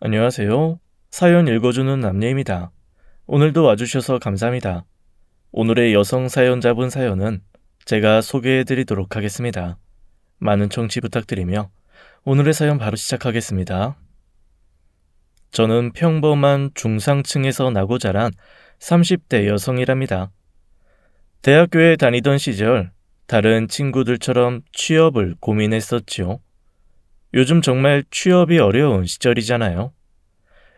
안녕하세요. 사연 읽어주는 남녀입니다. 오늘도 와주셔서 감사합니다. 오늘의 여성 사연자분 사연은 제가 소개해드리도록 하겠습니다. 많은 청취 부탁드리며 오늘의 사연 바로 시작하겠습니다. 저는 평범한 중상층에서 나고 자란 30대 여성이랍니다. 대학교에 다니던 시절 다른 친구들처럼 취업을 고민했었지요. 요즘 정말 취업이 어려운 시절이잖아요.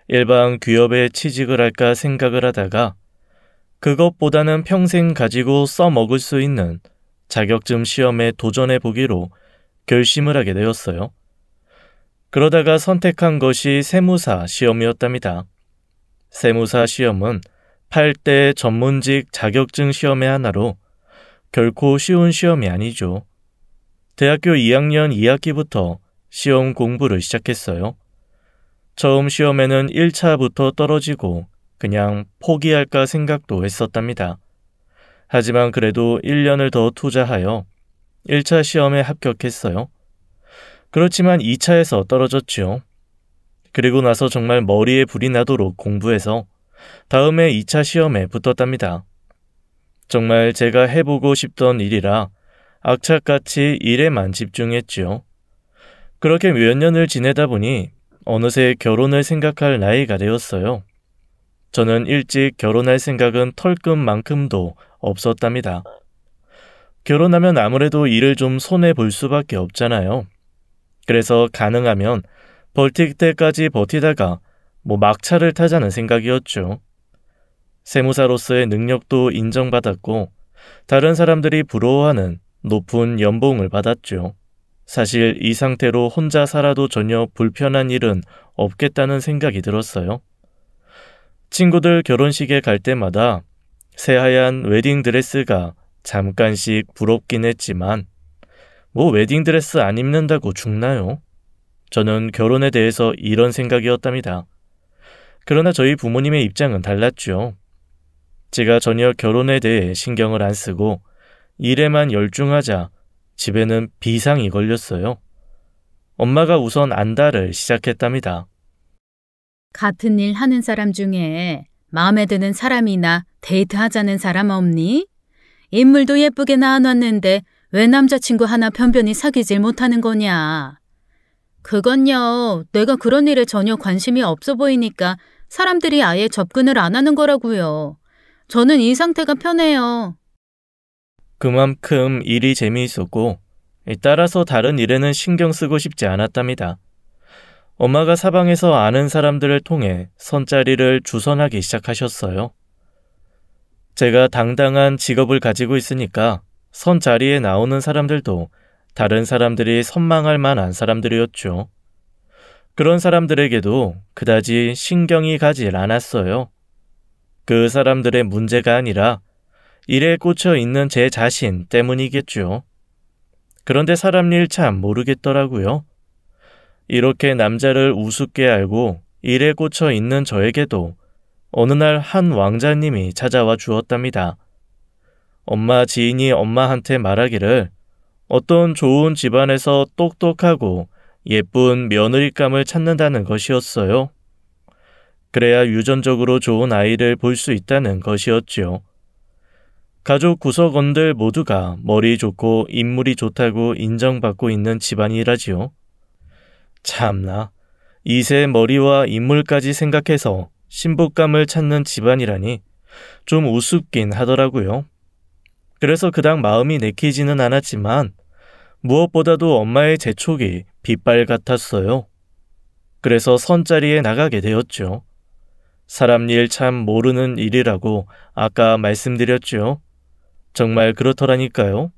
일반 기업에 취직을 할까 생각을 하다가 그것보다는 평생 가지고 써먹을 수 있는 자격증 시험에 도전해 보기로 결심을 하게 되었어요. 그러다가 선택한 것이 세무사 시험이었답니다. 세무사 시험은 8대 전문직 자격증 시험의 하나로 결코 쉬운 시험이 아니죠. 대학교 2학년 2학기부터 시험 공부를 시작했어요. 처음 시험에는 1차부터 떨어지고 그냥 포기할까 생각도 했었답니다. 하지만 그래도 1년을 더 투자하여 1차 시험에 합격했어요. 그렇지만 2차에서 떨어졌죠. 그리고 나서 정말 머리에 불이 나도록 공부해서 다음에 2차 시험에 붙었답니다. 정말 제가 해보고 싶던 일이라 악착같이 일에만 집중했지요. 그렇게 몇 년을 지내다 보니 어느새 결혼을 생각할 나이가 되었어요. 저는 일찍 결혼할 생각은 털끝만큼도 없었답니다. 결혼하면 아무래도 일을 좀 손해볼 수밖에 없잖아요. 그래서 가능하면 벌틱 때까지 버티다가 막차를 타자는 생각이었죠. 세무사로서의 능력도 인정받았고 다른 사람들이 부러워하는 높은 연봉을 받았죠. 사실 이 상태로 혼자 살아도 전혀 불편한 일은 없겠다는 생각이 들었어요. 친구들 결혼식에 갈 때마다 새하얀 웨딩드레스가 잠깐씩 부럽긴 했지만 웨딩드레스 안 입는다고 죽나요? 저는 결혼에 대해서 이런 생각이었답니다. 그러나 저희 부모님의 입장은 달랐죠. 제가 전혀 결혼에 대해 신경을 안 쓰고 일에만 열중하자 집에는 비상이 걸렸어요. 엄마가 우선 안달을 시작했답니다. 같은 일 하는 사람 중에 마음에 드는 사람이나 데이트하자는 사람 없니? 인물도 예쁘게 낳아놨는데 왜 남자친구 하나 변변히 사귀질 못하는 거냐? 그건요, 내가 그런 일에 전혀 관심이 없어 보이니까 사람들이 아예 접근을 안 하는 거라고요. 저는 이 상태가 편해요. 그만큼 일이 재미있었고 따라서 다른 일에는 신경 쓰고 싶지 않았답니다. 엄마가 사방에서 아는 사람들을 통해 선자리를 주선하기 시작하셨어요. 제가 당당한 직업을 가지고 있으니까 선자리에 나오는 사람들도 다른 사람들이 선망할 만한 사람들이었죠. 그런 사람들에게도 그다지 신경이 가질 않았어요. 그 사람들의 문제가 아니라 일에 꽂혀 있는 제 자신 때문이겠죠. 그런데 사람 일 참 모르겠더라고요. 이렇게 남자를 우습게 알고 일에 꽂혀 있는 저에게도 어느 날 한 왕자님이 찾아와 주었답니다. 엄마 지인이 엄마한테 말하기를 어떤 좋은 집안에서 똑똑하고 예쁜 며느리감을 찾는다는 것이었어요. 그래야 유전적으로 좋은 아이를 볼 수 있다는 것이었죠. 가족 구성원들 모두가 머리 좋고 인물이 좋다고 인정받고 있는 집안이라지요. 참나, 이세 머리와 인물까지 생각해서 신부감을 찾는 집안이라니 좀 우습긴 하더라고요. 그래서 그닥 마음이 내키지는 않았지만 무엇보다도 엄마의 재촉이 빗발 같았어요. 그래서 선자리에 나가게 되었죠. 사람 일 참 모르는 일이라고 아까 말씀드렸죠. 정말 그렇더라니까요.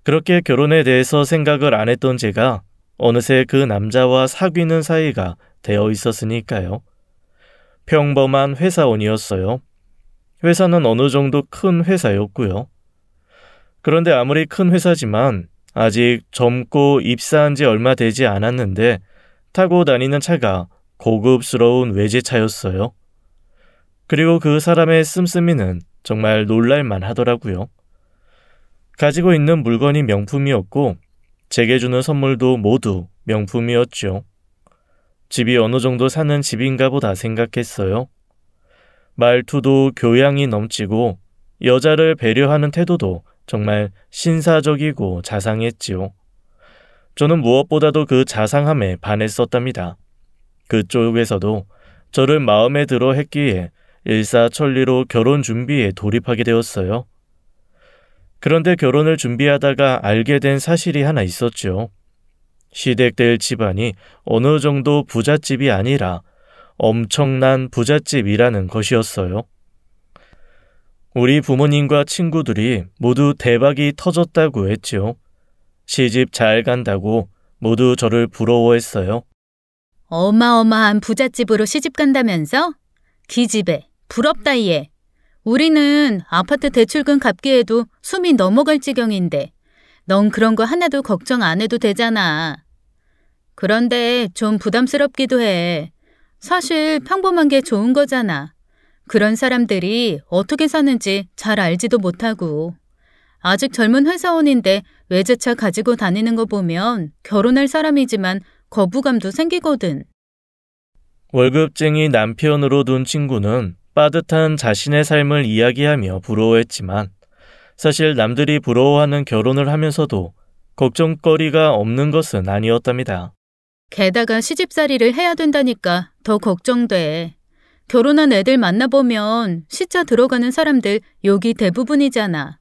그렇게 결혼에 대해서 생각을 안 했던 제가 어느새 그 남자와 사귀는 사이가 되어 있었으니까요. 평범한 회사원이었어요. 회사는 어느 정도 큰 회사였고요. 그런데 아무리 큰 회사지만 아직 젊고 입사한 지 얼마 되지 않았는데 타고 다니는 차가 고급스러운 외제차였어요. 그리고 그 사람의 씀씀이는 정말 놀랄만 하더라고요. 가지고 있는 물건이 명품이었고 제게 주는 선물도 모두 명품이었죠. 집이 어느 정도 사는 집인가 보다 생각했어요. 말투도 교양이 넘치고 여자를 배려하는 태도도 정말 신사적이고 자상했지요. 저는 무엇보다도 그 자상함에 반했었답니다. 그쪽에서도 저를 마음에 들어 했기에 일사천리로 결혼 준비에 돌입하게 되었어요. 그런데 결혼을 준비하다가 알게 된 사실이 하나 있었죠. 시댁들 집안이 어느 정도 부잣집이 아니라 엄청난 부잣집이라는 것이었어요. 우리 부모님과 친구들이 모두 대박이 터졌다고 했죠. 시집 잘 간다고 모두 저를 부러워했어요. 어마어마한 부잣집으로 시집 간다면서? 기집애, 부럽다 얘. 우리는 아파트 대출금 갚기에도 숨이 넘어갈 지경인데 넌 그런 거 하나도 걱정 안 해도 되잖아. 그런데 좀 부담스럽기도 해. 사실 평범한 게 좋은 거잖아. 그런 사람들이 어떻게 사는지 잘 알지도 못하고. 아직 젊은 회사원인데 외제차 가지고 다니는 거 보면 결혼할 사람이지만 거부감도 생기거든. 월급쟁이 남편으로 둔 친구는 빠듯한 자신의 삶을 이야기하며 부러워했지만 사실 남들이 부러워하는 결혼을 하면서도 걱정거리가 없는 것은 아니었답니다. 게다가 시집살이를 해야 된다니까 더 걱정돼. 결혼한 애들 만나보면 시차 들어가는 사람들 욕이 대부분이잖아.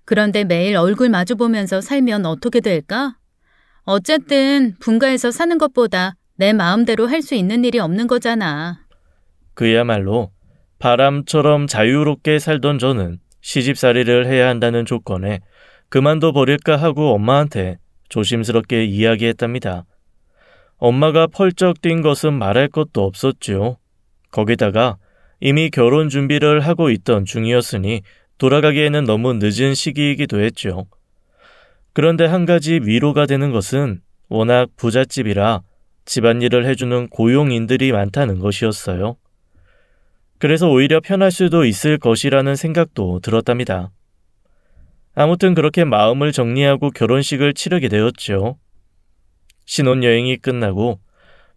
그런데 매일 얼굴 마주보면서 살면 어떻게 될까? 어쨌든 분가해서 사는 것보다 내 마음대로 할 수 있는 일이 없는 거잖아. 그야말로 바람처럼 자유롭게 살던 저는 시집살이를 해야 한다는 조건에 그만둬 버릴까 하고 엄마한테 조심스럽게 이야기했답니다. 엄마가 펄쩍 뛴 것은 말할 것도 없었죠. 거기다가 이미 결혼 준비를 하고 있던 중이었으니 돌아가기에는 너무 늦은 시기이기도 했죠. 그런데 한 가지 위로가 되는 것은 워낙 부잣집이라 집안일을 해주는 고용인들이 많다는 것이었어요. 그래서 오히려 편할 수도 있을 것이라는 생각도 들었답니다. 아무튼 그렇게 마음을 정리하고 결혼식을 치르게 되었죠. 신혼여행이 끝나고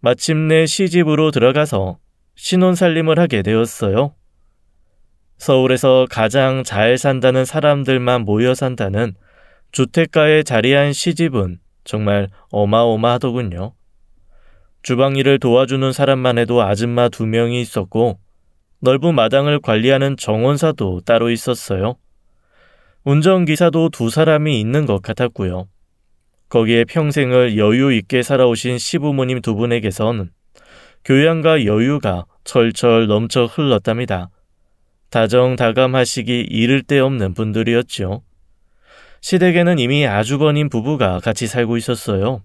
마침내 시집으로 들어가서 신혼살림을 하게 되었어요. 서울에서 가장 잘 산다는 사람들만 모여 산다는 주택가에 자리한 시집은 정말 어마어마하더군요. 주방일을 도와주는 사람만 해도 아줌마 2명이 있었고 넓은 마당을 관리하는 정원사도 따로 있었어요. 운전기사도 2사람이 있는 것 같았고요. 거기에 평생을 여유 있게 살아오신 시부모님 2분에게선 교양과 여유가 철철 넘쳐 흘렀답니다. 다정다감하시기 이를 데 없는 분들이었죠. 시댁에는 이미 아주버님 부부가 같이 살고 있었어요.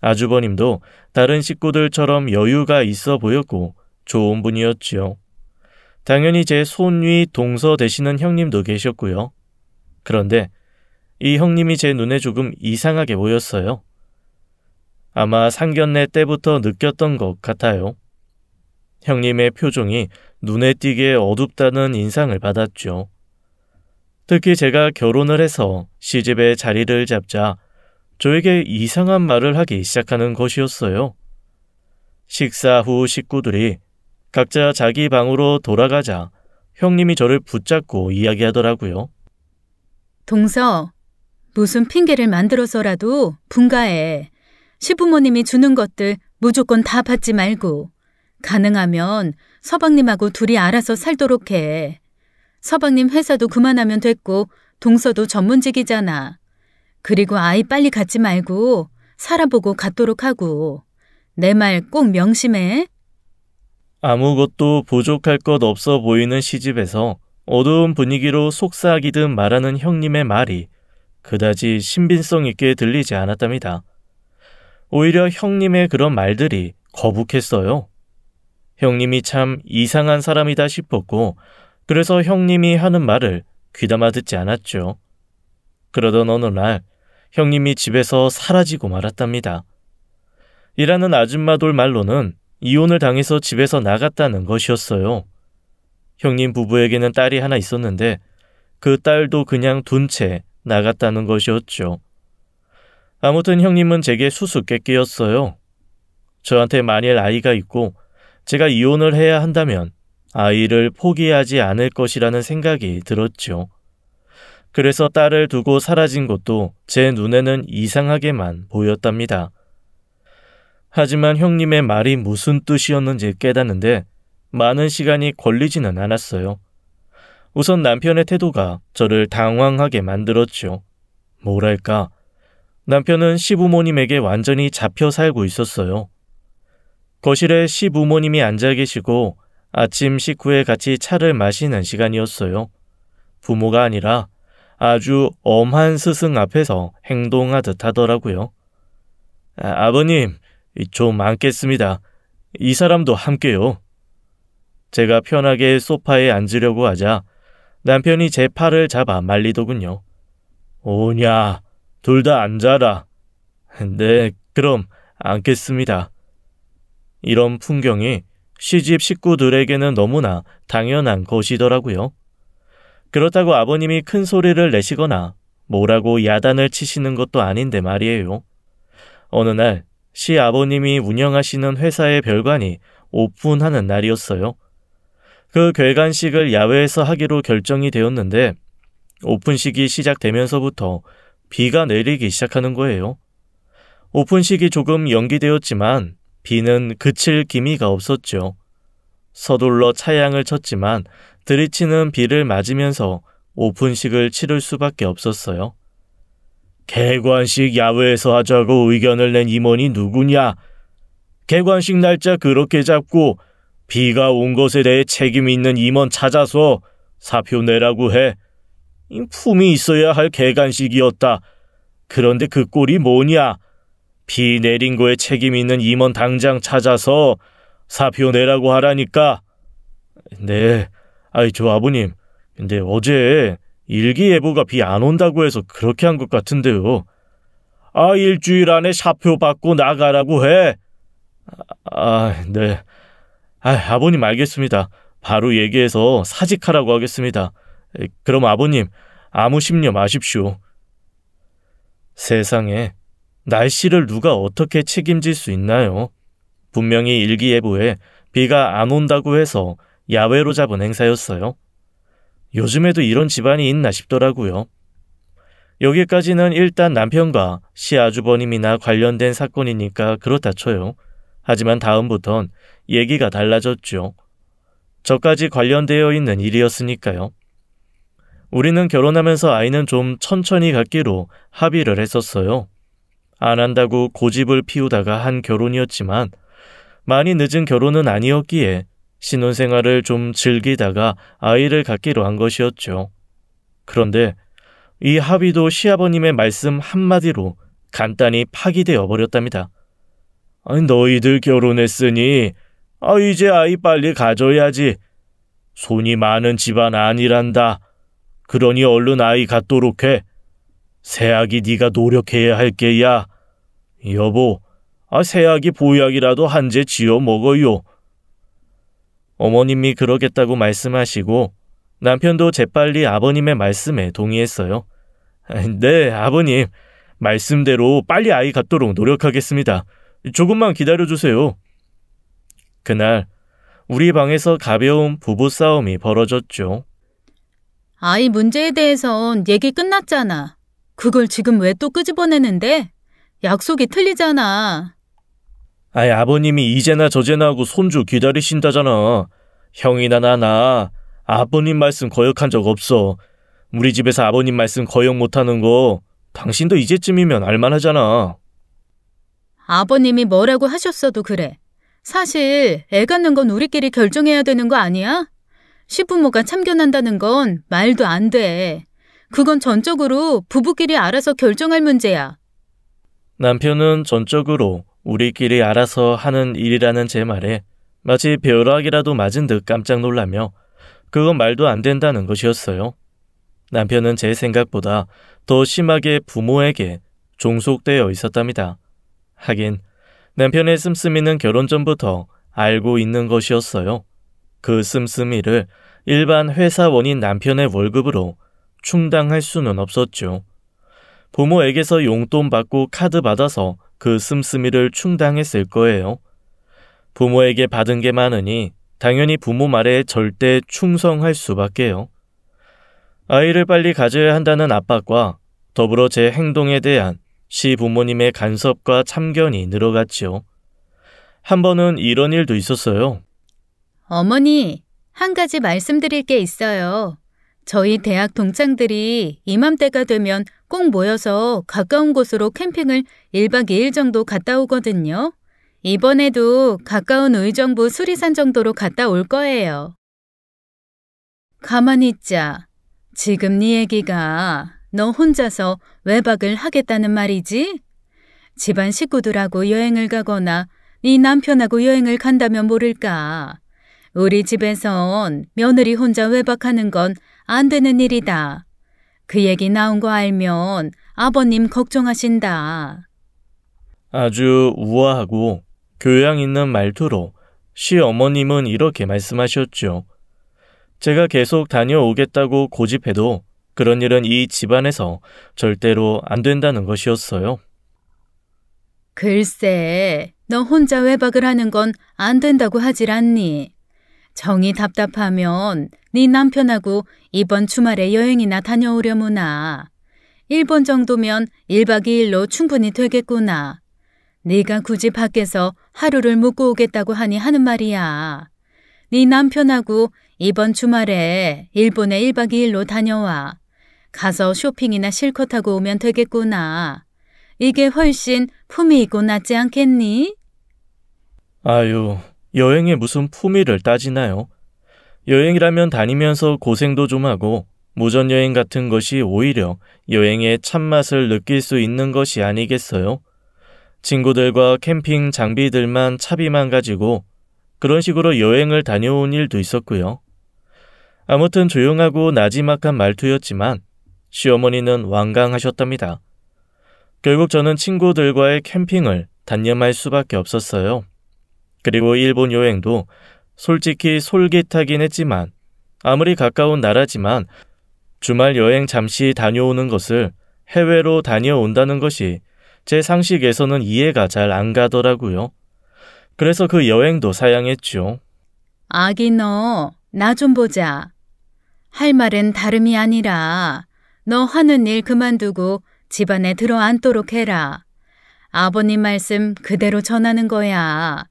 아주버님도 다른 식구들처럼 여유가 있어 보였고 좋은 분이었지요. 당연히 제 손위 동서 되시는 형님도 계셨고요. 그런데 이 형님이 제 눈에 조금 이상하게 보였어요. 아마 상견례 때부터 느꼈던 것 같아요. 형님의 표정이 눈에 띄게 어둡다는 인상을 받았죠. 특히 제가 결혼을 해서 시집에 자리를 잡자 저에게 이상한 말을 하기 시작하는 것이었어요. 식사 후 식구들이 각자 자기 방으로 돌아가자 형님이 저를 붙잡고 이야기하더라고요. 동서, 무슨 핑계를 만들어서라도 분가해. 시부모님이 주는 것들 무조건 다 받지 말고 가능하면 서방님하고 둘이 알아서 살도록 해. 서방님 회사도 그만하면 됐고 동서도 전문직이잖아. 그리고 아이 빨리 갖지 말고 살아보고 갖도록 하고. 내 말 꼭 명심해. 아무것도 부족할 것 없어 보이는 시집에서 어두운 분위기로 속삭이듯 말하는 형님의 말이 그다지 신빙성 있게 들리지 않았답니다. 오히려 형님의 그런 말들이 거북했어요. 형님이 참 이상한 사람이다 싶었고 그래서 형님이 하는 말을 귀담아 듣지 않았죠. 그러던 어느 날 형님이 집에서 사라지고 말았답니다. 일하는 아줌마돌 말로는 이혼을 당해서 집에서 나갔다는 것이었어요. 형님 부부에게는 딸이 하나 있었는데 그 딸도 그냥 둔 채 나갔다는 것이었죠. 아무튼 형님은 제게 수수께끼였어요. 저한테 만일 아이가 있고 제가 이혼을 해야 한다면 아이를 포기하지 않을 것이라는 생각이 들었죠. 그래서 딸을 두고 사라진 것도 제 눈에는 이상하게만 보였답니다. 하지만 형님의 말이 무슨 뜻이었는지 깨닫는데 많은 시간이 걸리지는 않았어요. 우선 남편의 태도가 저를 당황하게 만들었죠. 뭐랄까, 남편은 시부모님에게 완전히 잡혀 살고 있었어요. 거실에 시부모님이 앉아 계시고 아침 식후에 같이 차를 마시는 시간이었어요. 부모가 아니라 아주 엄한 스승 앞에서 행동하듯 하더라고요. 아버님, 좀 앉겠습니다. 이 사람도 함께요. 제가 편하게 소파에 앉으려고 하자 남편이 제 팔을 잡아 말리더군요. 오냐, 둘 다 앉아라. 네, 그럼 앉겠습니다. 이런 풍경이 시집 식구들에게는 너무나 당연한 것이더라고요. 그렇다고 아버님이 큰 소리를 내시거나 뭐라고 야단을 치시는 것도 아닌데 말이에요. 어느 날 시아버님이 운영하시는 회사의 별관이 오픈하는 날이었어요. 그 결관식을 야외에서 하기로 결정이 되었는데 오픈식이 시작되면서부터 비가 내리기 시작하는 거예요. 오픈식이 조금 연기되었지만 비는 그칠 기미가 없었죠. 서둘러 차양을 쳤지만 들이치는 비를 맞으면서 오픈식을 치를 수밖에 없었어요. 개관식 야외에서 하자고 의견을 낸 임원이 누구냐? 개관식 날짜 그렇게 잡고 비가 온 것에 대해 책임 있는 임원 찾아서 사표 내라고 해. 품이 있어야 할 개관식이었다. 그런데 그 꼴이 뭐냐? 비 내린 거에 책임 있는 임원 당장 찾아서 사표 내라고 하라니까. 네, 저 아버님, 근데 어제 일기예보가 비 안 온다고 해서 그렇게 한 것 같은데요. 일주일 안에 사표 받고 나가라고 해. 네. 아버님 알겠습니다. 바로 얘기해서 사직하라고 하겠습니다. 그럼 아버님, 아무 심려 마십시오. 세상에, 날씨를 누가 어떻게 책임질 수 있나요? 분명히 일기예보에 비가 안 온다고 해서 야외로 잡은 행사였어요. 요즘에도 이런 집안이 있나 싶더라고요. 여기까지는 일단 남편과 시아주버님이나 관련된 사건이니까 그렇다 쳐요. 하지만 다음부턴 얘기가 달라졌죠. 저까지 관련되어 있는 일이었으니까요. 우리는 결혼하면서 아이는 좀 천천히 갖기로 합의를 했었어요. 안 한다고 고집을 피우다가 한 결혼이었지만 많이 늦은 결혼은 아니었기에 신혼생활을 좀 즐기다가 아이를 갖기로 한 것이었죠. 그런데 이 합의도 시아버님의 말씀 한마디로 간단히 파기되어 버렸답니다. 너희들 결혼했으니 이제 아이 빨리 가져야지. 손이 많은 집안 아니란다. 그러니 얼른 아이 갖도록 해. 새아기 네가 노력해야 할 게야. 여보, 새아기 보약이라도 한 재 지어 먹어요. 어머님이 그러겠다고 말씀하시고 남편도 재빨리 아버님의 말씀에 동의했어요. 네, 아버님. 말씀대로 빨리 아이 갖도록 노력하겠습니다. 조금만 기다려주세요. 그날 우리 방에서 가벼운 부부싸움이 벌어졌죠. 아이 문제에 대해선 얘기 끝났잖아. 그걸 지금 왜 또 끄집어내는데? 약속이 틀리잖아. 아버님이 이제나 저제나 하고 손주 기다리신다잖아. 형이나 나나 아버님 말씀 거역한 적 없어. 우리 집에서 아버님 말씀 거역 못하는 거 당신도 이제쯤이면 알만하잖아. 아버님이 뭐라고 하셨어도 그래. 사실 애 갖는 건 우리끼리 결정해야 되는 거 아니야? 시부모가 참견한다는 건 말도 안 돼. 그건 전적으로 부부끼리 알아서 결정할 문제야. 남편은 전적으로 우리끼리 알아서 하는 일이라는 제 말에 마치 벼락이라도 맞은 듯 깜짝 놀라며 그건 말도 안 된다는 것이었어요. 남편은 제 생각보다 더 심하게 부모에게 종속되어 있었답니다. 하긴 남편의 씀씀이는 결혼 전부터 알고 있는 것이었어요. 그 씀씀이를 일반 회사원인 남편의 월급으로 충당할 수는 없었죠. 부모에게서 용돈 받고 카드 받아서 그 씀씀이를 충당했을 거예요. 부모에게 받은 게 많으니 당연히 부모 말에 절대 충성할 수밖에요. 아이를 빨리 가져야 한다는 압박과 더불어 제 행동에 대한 시부모님의 간섭과 참견이 늘어갔지요. 한 번은 이런 일도 있었어요. 어머니, 한 가지 말씀드릴 게 있어요. 저희 대학 동창들이 이맘때가 되면 꼭 모여서 가까운 곳으로 캠핑을 1박 2일 정도 갔다 오거든요. 이번에도 가까운 의정부 수리산 정도로 갔다 올 거예요. 가만히 있자. 지금 네 얘기가 너 혼자서 외박을 하겠다는 말이지? 집안 식구들하고 여행을 가거나 네 남편하고 여행을 간다면 모를까. 우리 집에선 며느리 혼자 외박하는 건 안 되는 일이다. 그 얘기 나온 거 알면 아버님 걱정하신다. 아주 우아하고 교양 있는 말투로 시어머님은 이렇게 말씀하셨죠. 제가 계속 다녀오겠다고 고집해도 그런 일은 이 집안에서 절대로 안 된다는 것이었어요. 글쎄, 너 혼자 외박을 하는 건 안 된다고 하질 않니? 정이 답답하면 네 남편하고 이번 주말에 여행이나 다녀오려무나. 일본 정도면 1박 2일로 충분히 되겠구나. 네가 굳이 밖에서 하루를 묵고 오겠다고 하니 하는 말이야. 네 남편하고 이번 주말에 일본에 1박 2일로 다녀와. 가서 쇼핑이나 실컷 하고 오면 되겠구나. 이게 훨씬 품위 있고 낫지 않겠니? 아유, 여행에 무슨 품위를 따지나요? 여행이라면 다니면서 고생도 좀 하고 무전여행 같은 것이 오히려 여행의 참맛을 느낄 수 있는 것이 아니겠어요? 친구들과 캠핑 장비들만 차비만 가지고 그런 식으로 여행을 다녀온 일도 있었고요. 아무튼 조용하고 나지막한 말투였지만 시어머니는 완강하셨답니다. 결국 저는 친구들과의 캠핑을 단념할 수밖에 없었어요. 그리고 일본 여행도 솔직히 솔깃하긴 했지만 아무리 가까운 나라지만 주말 여행 잠시 다녀오는 것을 해외로 다녀온다는 것이 제 상식에서는 이해가 잘 안 가더라고요. 그래서 그 여행도 사양했죠. 아기 너, 나 좀 보자. 할 말은 다름이 아니라 너 하는 일 그만두고 집안에 들어앉도록 해라. 아버님 말씀 그대로 전하는 거야.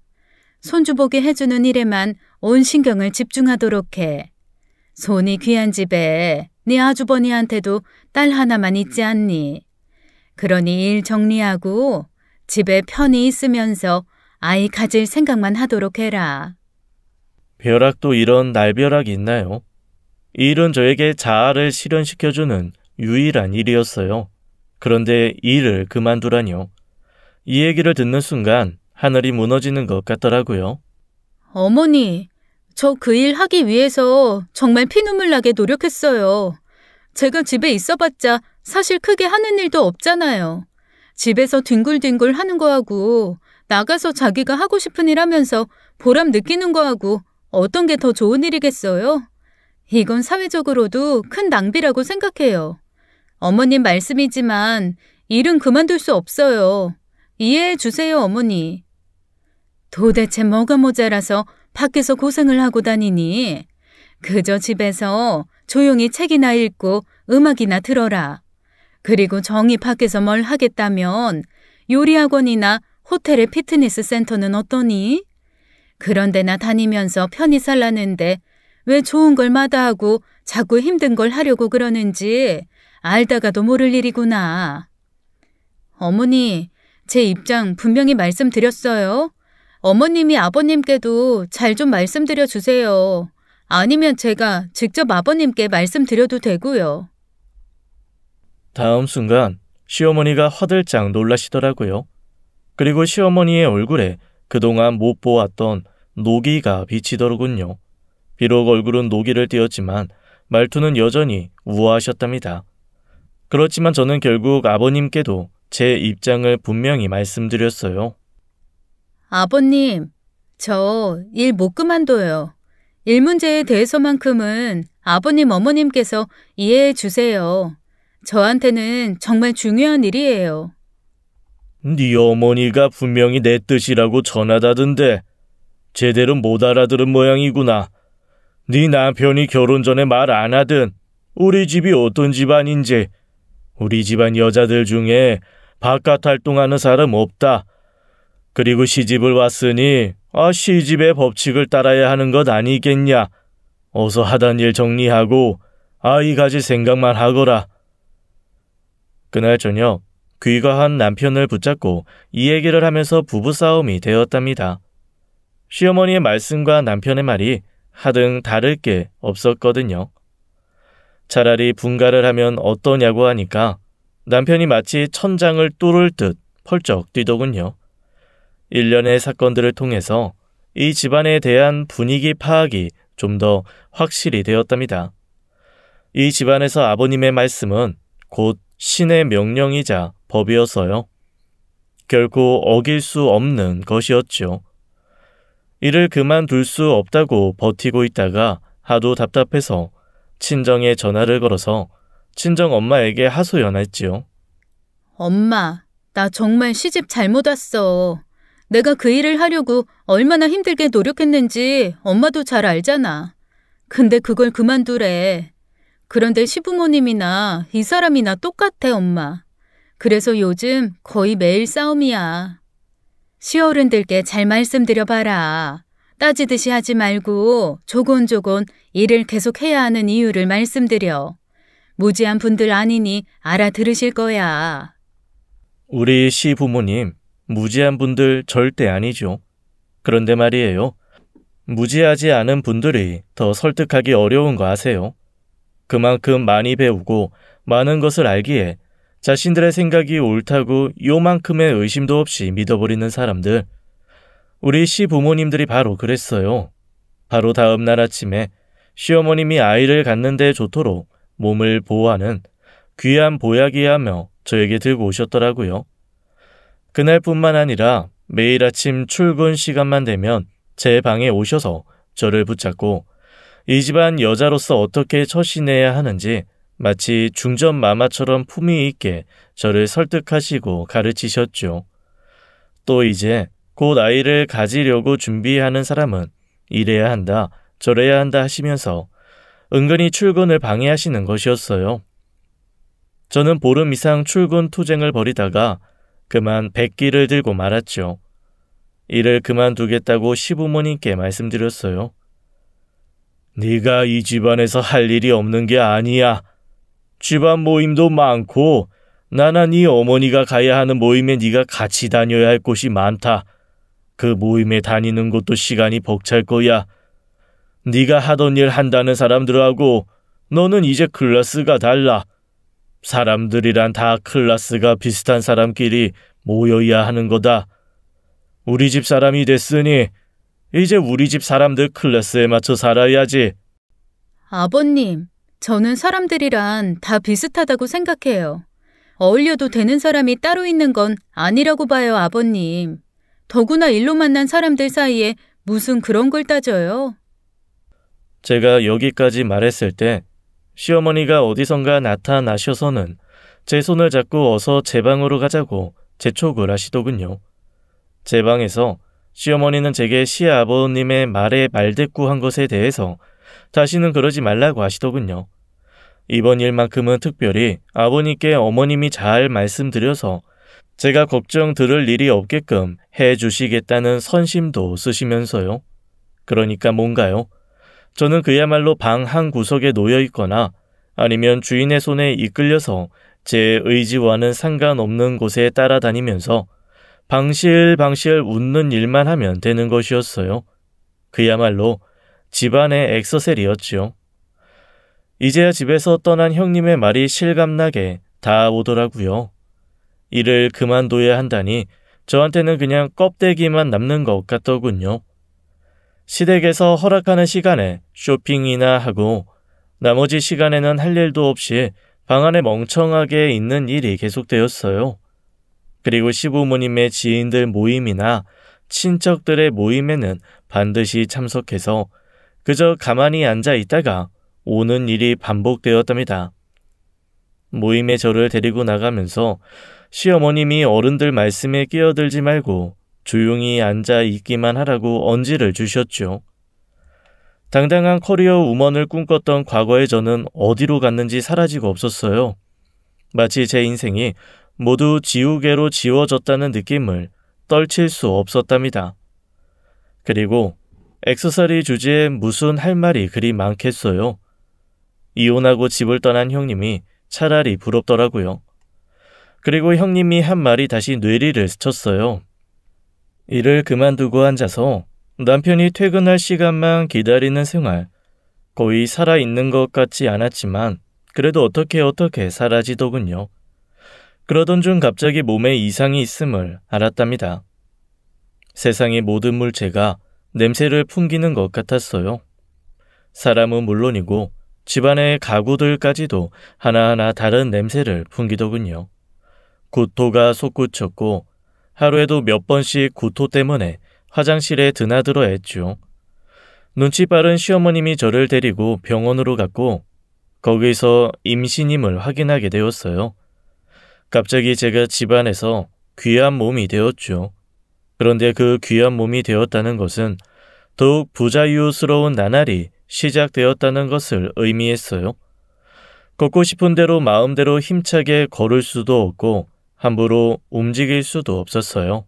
손주보게 해주는 일에만 온 신경을 집중하도록 해. 손이 귀한 집에 네 아주버니한테도 딸 하나만 있지 않니? 그러니 일 정리하고 집에 편히 있으면서 아이 가질 생각만 하도록 해라. 벼락도 이런 날벼락이 있나요? 이 일은 저에게 자아를 실현시켜주는 유일한 일이었어요. 그런데 일을 그만두라뇨. 이 얘기를 듣는 순간 하늘이 무너지는 것 같더라고요. 어머니, 저 그 일 하기 위해서 정말 피눈물 나게 노력했어요. 제가 집에 있어봤자 사실 크게 하는 일도 없잖아요. 집에서 뒹굴뒹굴 하는 거하고 나가서 자기가 하고 싶은 일 하면서 보람 느끼는 거하고 어떤 게 더 좋은 일이겠어요? 이건 사회적으로도 큰 낭비라고 생각해요. 어머님 말씀이지만 일은 그만둘 수 없어요. 이해해 주세요, 어머니. 도대체 뭐가 모자라서 밖에서 고생을 하고 다니니? 그저 집에서 조용히 책이나 읽고 음악이나 들어라. 그리고 정이 밖에서 뭘 하겠다면 요리학원이나 호텔의 피트니스 센터는 어떠니? 그런 데나 다니면서 편히 살라는데 왜 좋은 걸 마다하고 자꾸 힘든 걸 하려고 그러는지 알다가도 모를 일이구나. 어머니, 제 입장 분명히 말씀드렸어요. 어머님이 아버님께도 잘 좀 말씀드려 주세요. 아니면 제가 직접 아버님께 말씀드려도 되고요. 다음 순간 시어머니가 화들짝 놀라시더라고요. 그리고 시어머니의 얼굴에 그동안 못 보았던 노기가 비치더군요. 비록 얼굴은 노기를 띄었지만 말투는 여전히 우아하셨답니다. 그렇지만 저는 결국 아버님께도 제 입장을 분명히 말씀드렸어요. 아버님, 저 일 못 그만둬요. 일 문제에 대해서만큼은 아버님, 어머님께서 이해해 주세요. 저한테는 정말 중요한 일이에요. 네 어머니가 분명히 내 뜻이라고 전하다던데 제대로 못 알아들은 모양이구나. 네 남편이 결혼 전에 말 안 하든 우리 집이 어떤 집안인지, 우리 집안 여자들 중에 바깥 활동하는 사람 없다. 그리고 시집을 왔으니 시집의 법칙을 따라야 하는 것 아니겠냐. 어서 하던 일 정리하고 아이 가질 생각만 하거라. 그날 저녁 귀가한 남편을 붙잡고 이 얘기를 하면서 부부싸움이 되었답니다. 시어머니의 말씀과 남편의 말이 하등 다를 게 없었거든요. 차라리 분가를 하면 어떠냐고 하니까 남편이 마치 천장을 뚫을 듯 펄쩍 뛰더군요. 일련의 사건들을 통해서 이 집안에 대한 분위기 파악이 좀 더 확실히 되었답니다. 이 집안에서 아버님의 말씀은 곧 신의 명령이자 법이었어요. 결코 어길 수 없는 것이었죠. 이를 그만둘 수 없다고 버티고 있다가 하도 답답해서 친정에 전화를 걸어서 친정 엄마에게 하소연했지요. 엄마, 나 정말 시집 잘못 왔어. 내가 그 일을 하려고 얼마나 힘들게 노력했는지 엄마도 잘 알잖아. 근데 그걸 그만두래. 그런데 시부모님이나 이 사람이나 똑같아, 엄마. 그래서 요즘 거의 매일 싸움이야. 시어른들께 잘 말씀드려봐라. 따지듯이 하지 말고 조곤조곤 일을 계속해야 하는 이유를 말씀드려. 무지한 분들 아니니 알아들으실 거야. 우리 시부모님, 무지한 분들 절대 아니죠. 그런데 말이에요. 무지하지 않은 분들이 더 설득하기 어려운 거 아세요? 그만큼 많이 배우고 많은 것을 알기에 자신들의 생각이 옳다고 요만큼의 의심도 없이 믿어버리는 사람들. 우리 시부모님들이 바로 그랬어요. 바로 다음 날 아침에 시어머님이 아이를 갖는데 좋도록 몸을 보호하는 귀한 보약이야며 저에게 들고 오셨더라고요. 그날뿐만 아니라 매일 아침 출근 시간만 되면 제 방에 오셔서 저를 붙잡고 이 집안 여자로서 어떻게 처신해야 하는지 마치 중전 마마처럼 품위 있게 저를 설득하시고 가르치셨죠. 또 이제 곧 아이를 가지려고 준비하는 사람은 이래야 한다, 저래야 한다 하시면서 은근히 출근을 방해하시는 것이었어요. 저는 보름 이상 출근 투쟁을 벌이다가 그만 백기를 들고 말았죠. 일을 그만두겠다고 시부모님께 말씀드렸어요. 네가 이 집안에서 할 일이 없는 게 아니야. 집안 모임도 많고 나나 네 어머니가 가야 하는 모임에 네가 같이 다녀야 할 곳이 많다. 그 모임에 다니는 것도 시간이 벅찰 거야. 네가 하던 일 한다는 사람들하고 너는 이제 클래스가 달라. 사람들이란 다 클래스가 비슷한 사람끼리 모여야 하는 거다. 우리 집 사람이 됐으니 이제 우리 집 사람들 클래스에 맞춰 살아야지. 아버님, 저는 사람들이란 다 비슷하다고 생각해요. 어울려도 되는 사람이 따로 있는 건 아니라고 봐요, 아버님. 더구나 일로 만난 사람들 사이에 무슨 그런 걸 따져요? 제가 여기까지 말했을 때 시어머니가 어디선가 나타나셔서는 제 손을 잡고 어서 제 방으로 가자고 재촉을 하시더군요. 제 방에서 시어머니는 제게 시아버님의 말에 말대꾸한 것에 대해서 다시는 그러지 말라고 하시더군요. 이번 일만큼은 특별히 아버님께 어머님이 잘 말씀드려서 제가 걱정 들을 일이 없게끔 해주시겠다는 선심도 쓰시면서요. 그러니까 뭔가요? 저는 그야말로 방 한 구석에 놓여 있거나 아니면 주인의 손에 이끌려서 제 의지와는 상관없는 곳에 따라다니면서 방실방실 웃는 일만 하면 되는 것이었어요. 그야말로 집안의 엑서셀이었지요. 이제야 집에서 떠난 형님의 말이 실감나게 닿아오더라고요. 일을 그만둬야 한다니 저한테는 그냥 껍데기만 남는 것 같더군요. 시댁에서 허락하는 시간에 쇼핑이나 하고 나머지 시간에는 할 일도 없이 방 안에 멍청하게 있는 일이 계속되었어요. 그리고 시부모님의 지인들 모임이나 친척들의 모임에는 반드시 참석해서 그저 가만히 앉아 있다가 오는 일이 반복되었답니다. 모임에 저를 데리고 나가면서 시어머님이 어른들 말씀에 끼어들지 말고 조용히 앉아 있기만 하라고 언지를 주셨죠. 당당한 커리어 우먼을 꿈꿨던 과거의 저는 어디로 갔는지 사라지고 없었어요. 마치 제 인생이 모두 지우개로 지워졌다는 느낌을 떨칠 수 없었답니다. 그리고 액세서리 주제에 무슨 할 말이 그리 많겠어요. 이혼하고 집을 떠난 형님이 차라리 부럽더라고요. 그리고 형님이 한 말이 다시 뇌리를 스쳤어요. 일을 그만두고 앉아서 남편이 퇴근할 시간만 기다리는 생활. 거의 살아있는 것 같지 않았지만 그래도 어떻게 사라지더군요. 그러던 중 갑자기 몸에 이상이 있음을 알았답니다. 세상의 모든 물체가 냄새를 풍기는 것 같았어요. 사람은 물론이고 집안의 가구들까지도 하나하나 다른 냄새를 풍기더군요. 구토가 솟구쳤고 하루에도 몇 번씩 구토 때문에 화장실에 드나들어 했죠. 눈치 빠른 시어머님이 저를 데리고 병원으로 갔고 거기서 임신임을 확인하게 되었어요. 갑자기 제가 집안에서 귀한 몸이 되었죠. 그런데 그 귀한 몸이 되었다는 것은 더욱 부자유스러운 나날이 시작되었다는 것을 의미했어요. 걷고 싶은 대로 마음대로 힘차게 걸을 수도 없고 함부로 움직일 수도 없었어요.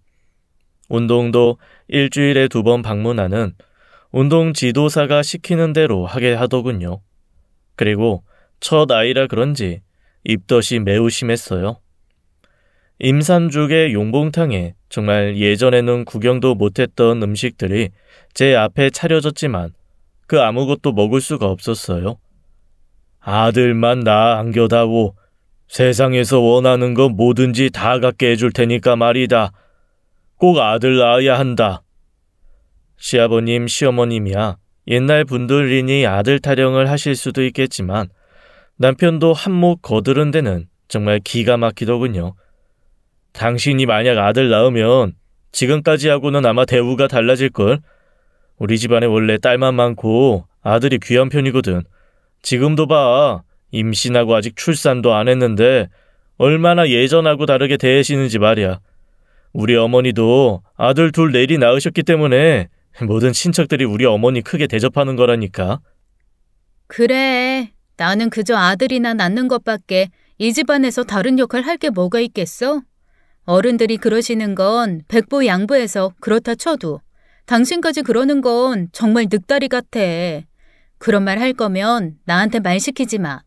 운동도 일주일에 2번 방문하는 운동 지도사가 시키는 대로 하게 하더군요. 그리고 첫 아이라 그런지 입덧이 매우 심했어요. 임산죽의 용봉탕에 정말 예전에는 구경도 못했던 음식들이 제 앞에 차려졌지만 그 아무것도 먹을 수가 없었어요. 아들만 나 안겨다오. 세상에서 원하는 거 뭐든지 다 갖게 해줄 테니까 말이다. 꼭 아들 낳아야 한다. 시아버님, 시어머님이야 옛날 분들이니 아들 타령을 하실 수도 있겠지만 남편도 한몫 거두른 데는 정말 기가 막히더군요. 당신이 만약 아들 낳으면 지금까지 하고는 아마 대우가 달라질걸. 우리 집안에 원래 딸만 많고 아들이 귀한 편이거든. 지금도 봐. 임신하고 아직 출산도 안 했는데 얼마나 예전하고 다르게 대해시는지 말이야. 우리 어머니도 아들 2 내리 낳으셨기 때문에 모든 친척들이 우리 어머니 크게 대접하는 거라니까. 그래. 나는 그저 아들이나 낳는 것밖에 이 집안에서 다른 역할 할 게 뭐가 있겠어? 어른들이 그러시는 건 백보양보해서 그렇다 쳐도 당신까지 그러는 건 정말 늑다리 같아. 그런 말 할 거면 나한테 말 시키지 마.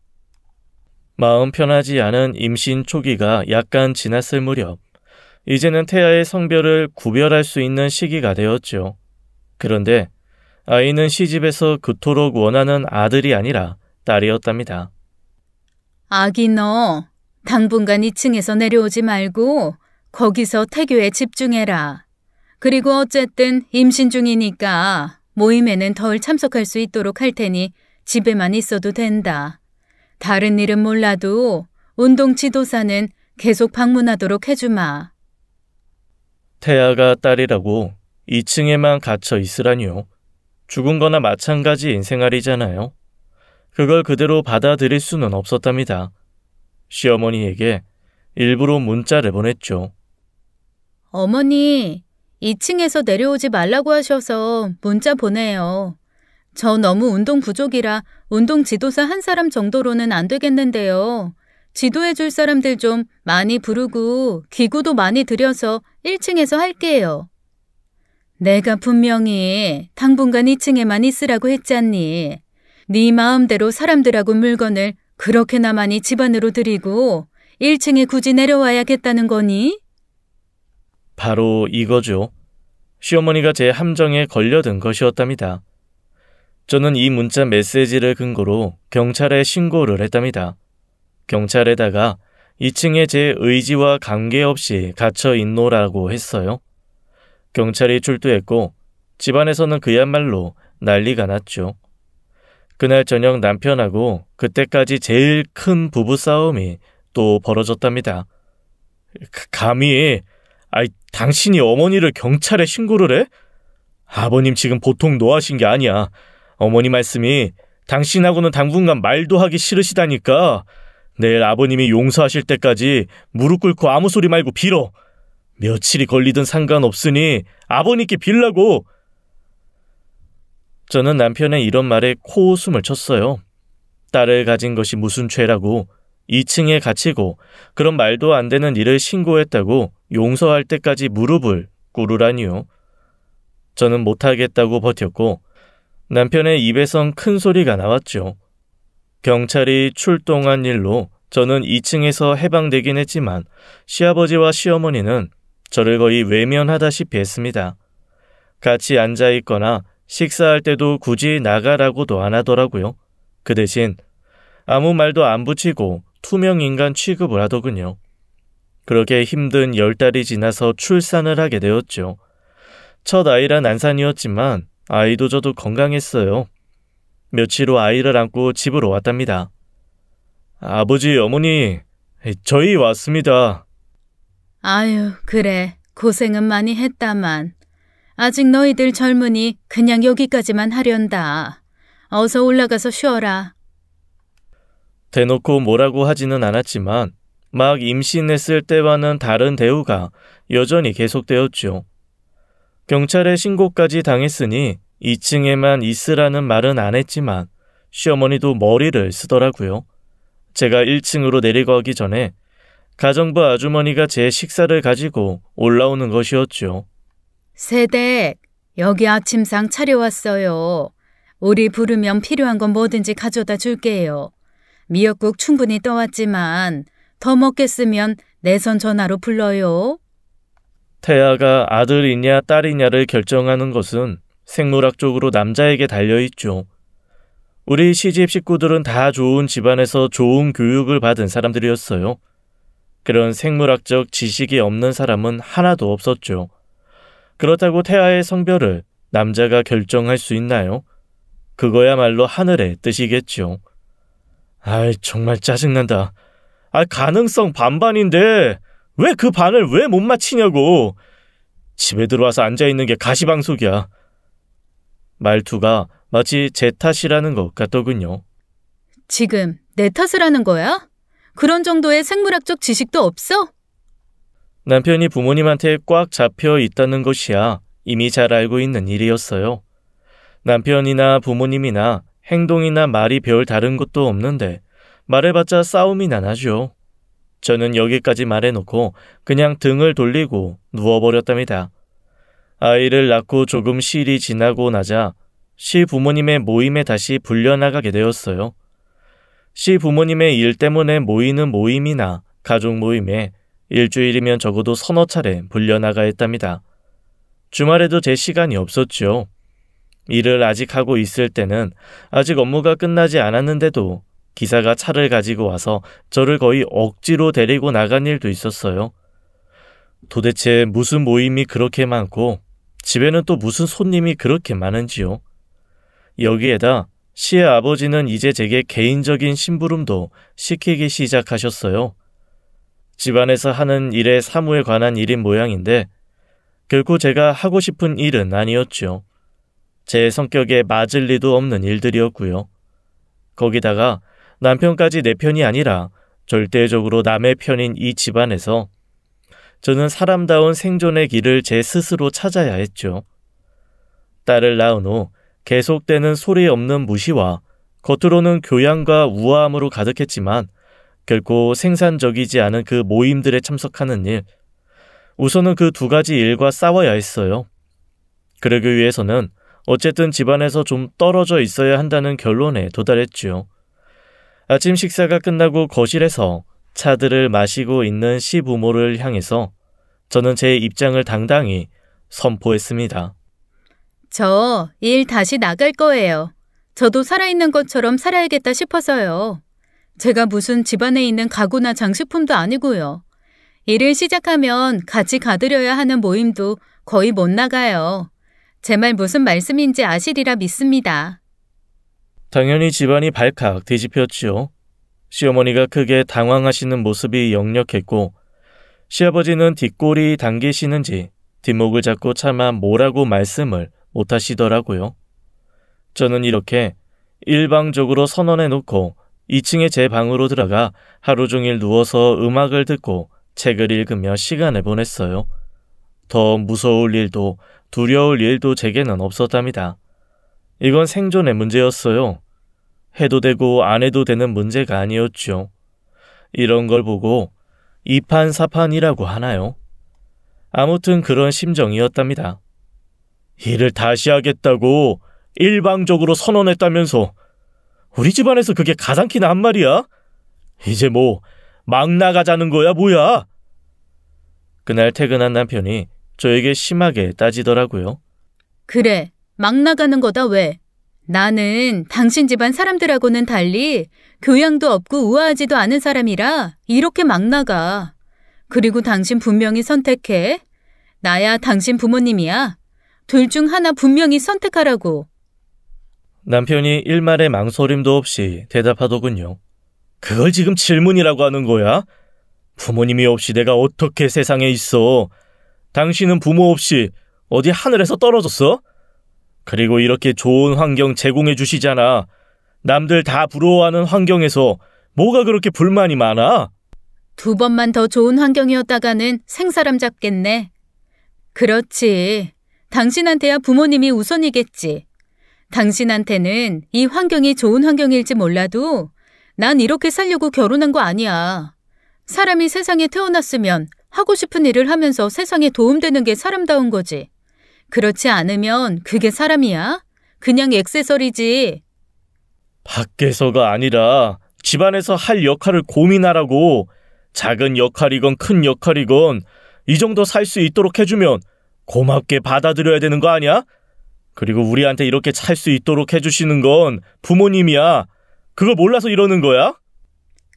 마음 편하지 않은 임신 초기가 약간 지났을 무렵 이제는 태아의 성별을 구별할 수 있는 시기가 되었죠. 그런데 아이는 시집에서 그토록 원하는 아들이 아니라 딸이었답니다. 아기 너 당분간 2층에서 내려오지 말고 거기서 태교에 집중해라. 그리고 어쨌든 임신 중이니까 모임에는 덜 참석할 수 있도록 할 테니 집에만 있어도 된다. 다른 일은 몰라도 운동 지도사는 계속 방문하도록 해주마. 태아가 딸이라고 2층에만 갇혀 있으라니요. 죽은 거나 마찬가지인 생활이잖아요. 그걸 그대로 받아들일 수는 없었답니다. 시어머니에게 일부러 문자를 보냈죠. 어머니, 2층에서 내려오지 말라고 하셔서 문자 보내요. 저 너무 운동 부족이라 운동 지도사 한 사람 정도로는 안 되겠는데요. 지도해줄 사람들 좀 많이 부르고 기구도 많이 들여서 1층에서 할게요. 내가 분명히 당분간 2층에만 있으라고 했잖니. 네 마음대로 사람들하고 물건을 그렇게나 많이 집 안으로 들이고 1층에 굳이 내려와야겠다는 거니? 바로 이거죠. 시어머니가 제 함정에 걸려든 것이었답니다. 저는 이 문자 메시지를 근거로 경찰에 신고를 했답니다. 경찰에다가 2층에 제 의지와 관계없이 갇혀 있노라고 했어요. 경찰이 출두했고 집안에서는 그야말로 난리가 났죠. 그날 저녁 남편하고 그때까지 제일 큰 부부싸움이 또 벌어졌답니다. 감히 당신이 어머니를 경찰에 신고를 해? 아버님 지금 보통 노하신 게 아니야. 어머니 말씀이 당신하고는 당분간 말도 하기 싫으시다니까. 내일 아버님이 용서하실 때까지 무릎 꿇고 아무 소리 말고 빌어. 며칠이 걸리든 상관없으니 아버님께 빌라고. 저는 남편의 이런 말에 코웃음을 쳤어요. 딸을 가진 것이 무슨 죄라고, 2층에 갇히고 그런 말도 안 되는 일을 신고했다고 용서할 때까지 무릎을 꿇으라니요. 저는 못하겠다고 버텼고 남편의 입에선 큰 소리가 나왔죠. 경찰이 출동한 일로 저는 2층에서 해방되긴 했지만 시아버지와 시어머니는 저를 거의 외면하다시피 했습니다. 같이 앉아있거나 식사할 때도 굳이 나가라고도 안 하더라고요. 그 대신 아무 말도 안 붙이고 투명인간 취급을 하더군요. 그렇게 힘든 10달이 지나서 출산을 하게 되었죠. 첫 아이라 난산이었지만 아이도 저도 건강했어요. 며칠 후 아이를 안고 집으로 왔답니다. 아버지, 어머니, 저희 왔습니다. 아유, 그래. 고생은 많이 했다만. 아직 너희들 젊으니 그냥 여기까지만 하련다. 어서 올라가서 쉬어라. 대놓고 뭐라고 하지는 않았지만 막 임신했을 때와는 다른 대우가 여전히 계속되었죠. 경찰에 신고까지 당했으니 2층에만 있으라는 말은 안 했지만 시어머니도 머리를 쓰더라고요. 제가 1층으로 내려가기 전에 가정부 아주머니가 제 식사를 가지고 올라오는 것이었죠. 세댁, 여기 아침상 차려왔어요. 우리 부르면 필요한 건 뭐든지 가져다 줄게요. 미역국 충분히 떠왔지만 더 먹겠으면 내선 전화로 불러요. 태아가 아들이냐 딸이냐를 결정하는 것은 생물학적으로 남자에게 달려있죠. 우리 시집 식구들은 다 좋은 집안에서 좋은 교육을 받은 사람들이었어요. 그런 생물학적 지식이 없는 사람은 하나도 없었죠. 그렇다고 태아의 성별을 남자가 결정할 수 있나요? 그거야말로 하늘의 뜻이겠죠. 아이, 정말 짜증난다. 가능성 반반인데 왜 그 반을 왜 못 맞히냐고. 집에 들어와서 앉아있는 게 가시방석이야. 말투가 마치 제 탓이라는 것 같더군요. 지금 내 탓을 하는 거야? 그런 정도의 생물학적 지식도 없어? 남편이 부모님한테 꽉 잡혀 있다는 것이야 이미 잘 알고 있는 일이었어요. 남편이나 부모님이나 행동이나 말이 별 다른 것도 없는데 말해봤자 싸움이나 나죠. 저는 여기까지 말해놓고 그냥 등을 돌리고 누워버렸답니다. 아이를 낳고 조금 시일이 지나고 나자 시부모님의 모임에 다시 불려나가게 되었어요. 시부모님의 일 때문에 모이는 모임이나 가족 모임에 일주일이면 적어도 서너 차례 불려나가 했답니다. 주말에도 제 시간이 없었죠. 일을 아직 하고 있을 때는 아직 업무가 끝나지 않았는데도 기사가 차를 가지고 와서 저를 거의 억지로 데리고 나간 일도 있었어요. 도대체 무슨 모임이 그렇게 많고 집에는 또 무슨 손님이 그렇게 많은지요. 여기에다 시의 아버지는 이제 제게 개인적인 심부름도 시키기 시작하셨어요. 집안에서 하는 일의 사무에 관한 일인 모양인데 결코 제가 하고 싶은 일은 아니었죠. 제 성격에 맞을 리도 없는 일들이었고요. 거기다가 남편까지 내 편이 아니라 절대적으로 남의 편인 이 집안에서 저는 사람다운 생존의 길을 제 스스로 찾아야 했죠. 딸을 낳은 후 계속되는 소리 없는 무시와 겉으로는 교양과 우아함으로 가득했지만 결코 생산적이지 않은 그 모임들에 참석하는 일, 우선은 그 두 가지 일과 싸워야 했어요. 그러기 위해서는 어쨌든 집안에서 좀 떨어져 있어야 한다는 결론에 도달했지요. 아침 식사가 끝나고 거실에서 차들을 마시고 있는 시부모를 향해서 저는 제 입장을 당당히 선포했습니다. 저 일 다시 나갈 거예요. 저도 살아있는 것처럼 살아야겠다 싶어서요. 제가 무슨 집안에 있는 가구나 장식품도 아니고요. 일을 시작하면 같이 가드려야 하는 모임도 거의 못 나가요. 제 말 무슨 말씀인지 아시리라 믿습니다. 당연히 집안이 발칵 뒤집혔지요. 시어머니가 크게 당황하시는 모습이 역력했고 시아버지는 뒷골이 당기시는지 뒷목을 잡고 차마 뭐라고 말씀을 못하시더라고요. 저는 이렇게 일방적으로 선언해놓고 2층에 제 방으로 들어가 하루 종일 누워서 음악을 듣고 책을 읽으며 시간을 보냈어요. 더 무서울 일도 두려울 일도 제게는 없었답니다. 이건 생존의 문제였어요. 해도 되고 안 해도 되는 문제가 아니었죠. 이런 걸 보고 이판사판이라고 하나요? 아무튼 그런 심정이었답니다. 일을 다시 하겠다고 일방적으로 선언했다면서 우리 집안에서 그게 가상키나 한 말이야? 이제 뭐 막 나가자는 거야 뭐야? 그날 퇴근한 남편이 저에게 심하게 따지더라고요. 그래, 막 나가는 거다 왜? 나는 당신 집안 사람들하고는 달리 교양도 없고 우아하지도 않은 사람이라 이렇게 막 나가. 그리고 당신 분명히 선택해. 나야 당신 부모님이야. 둘 중 하나 분명히 선택하라고. 남편이 일말의 망설임도 없이 대답하더군요. 그걸 지금 질문이라고 하는 거야? 부모님이 없이 내가 어떻게 세상에 있어? 당신은 부모 없이 어디 하늘에서 떨어졌어? 그리고 이렇게 좋은 환경 제공해 주시잖아. 남들 다 부러워하는 환경에서 뭐가 그렇게 불만이 많아? 2번만 더 좋은 환경이었다가는 생사람 잡겠네. 그렇지. 당신한테야 부모님이 우선이겠지. 당신한테는 이 환경이 좋은 환경일지 몰라도 난 이렇게 살려고 결혼한 거 아니야. 사람이 세상에 태어났으면 하고 싶은 일을 하면서 세상에 도움되는 게 사람다운 거지. 그렇지 않으면 그게 사람이야? 그냥 액세서리지. 밖에서가 아니라 집안에서 할 역할을 고민하라고. 작은 역할이건 큰 역할이건 이 정도 살 수 있도록 해주면 고맙게 받아들여야 되는 거 아니야? 그리고 우리한테 이렇게 살 수 있도록 해주시는 건 부모님이야. 그걸 몰라서 이러는 거야?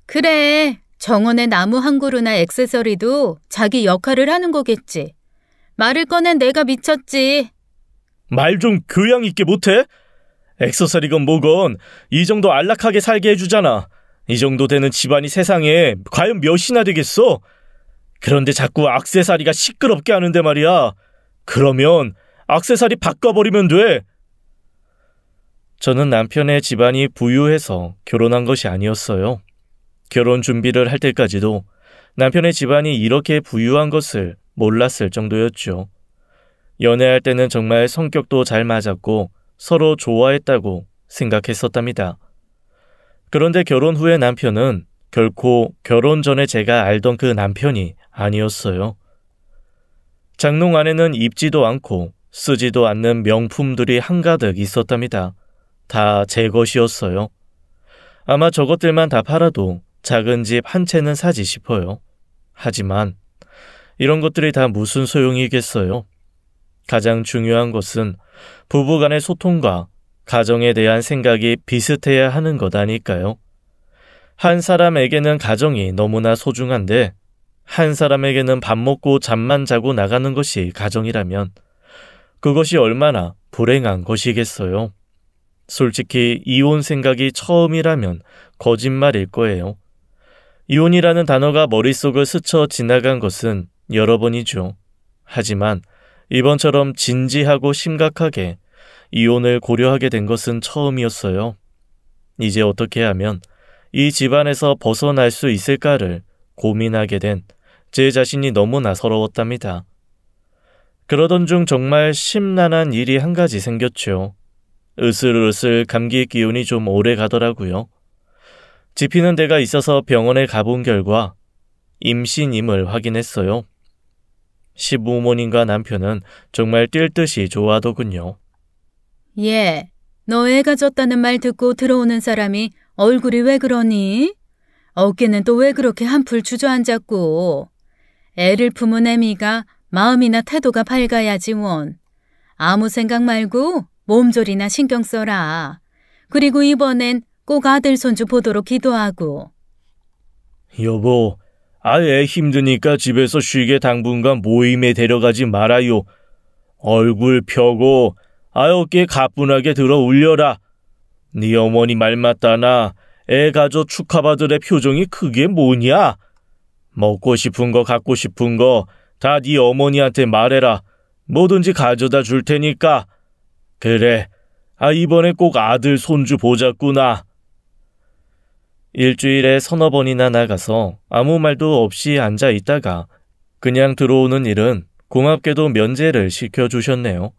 그래. 정원의 나무 한 그루나 액세서리도 자기 역할을 하는 거겠지. 말을 꺼낸 내가 미쳤지. 말 좀 교양 있게 못해? 액세서리건 뭐건 이 정도 안락하게 살게 해주잖아. 이 정도 되는 집안이 세상에 과연 몇이나 되겠어? 그런데 자꾸 액세서리가 시끄럽게 하는데 말이야. 그러면 액세서리 바꿔버리면 돼. 저는 남편의 집안이 부유해서 결혼한 것이 아니었어요. 결혼 준비를 할 때까지도 남편의 집안이 이렇게 부유한 것을 몰랐을 정도였죠. 연애할 때는 정말 성격도 잘 맞았고 서로 좋아했다고 생각했었답니다. 그런데 결혼 후에 남편은 결코 결혼 전에 제가 알던 그 남편이 아니었어요. 장롱 안에는 입지도 않고 쓰지도 않는 명품들이 한가득 있었답니다. 다 제 것이었어요. 아마 저것들만 다 팔아도 작은 집 한 채는 사지 싶어요. 하지만 이런 것들이 다 무슨 소용이겠어요? 가장 중요한 것은 부부간의 소통과 가정에 대한 생각이 비슷해야 하는 것 아닐까요? 한 사람에게는 가정이 너무나 소중한데 한 사람에게는 밥 먹고 잠만 자고 나가는 것이 가정이라면 그것이 얼마나 불행한 것이겠어요? 솔직히 이혼 생각이 처음이라면 거짓말일 거예요. 이혼이라는 단어가 머릿속을 스쳐 지나간 것은 여러 번이죠. 하지만 이번처럼 진지하고 심각하게 이혼을 고려하게 된 것은 처음이었어요. 이제 어떻게 하면 이 집안에서 벗어날 수 있을까를 고민하게 된 제 자신이 너무나 서러웠답니다. 그러던 중 정말 심란한 일이 한 가지 생겼죠. 으슬으슬 감기 기운이 좀 오래 가더라고요. 지피는 데가 있어서 병원에 가본 결과 임신임을 확인했어요. 시부모님과 남편은 정말 뛸 듯이 좋아하더군요. 예, 너 애가 졌다는 말 듣고 들어오는 사람이 얼굴이 왜 그러니? 어깨는 또 왜 그렇게 한풀 주저앉았고. 애를 품은 애미가 마음이나 태도가 밝아야지 원. 아무 생각 말고 몸조리나 신경 써라. 그리고 이번엔 꼭 아들 손주 보도록 기도하고. 여보, 아예 힘드니까 집에서 쉬게 당분간 모임에 데려가지 말아요. 얼굴 펴고 어깨 가뿐하게 들어 올려라. 네 어머니 말 맞다나 애 가져 축하받을 애 표정이 그게 뭐냐? 먹고 싶은 거 갖고 싶은 거 다 네 어머니한테 말해라. 뭐든지 가져다 줄 테니까. 그래, 이번에 꼭 아들 손주 보자꾸나. 일주일에 서너 번이나 나가서 아무 말도 없이 앉아 있다가 그냥 들어오는 일은 고맙게도 면제를 시켜주셨네요.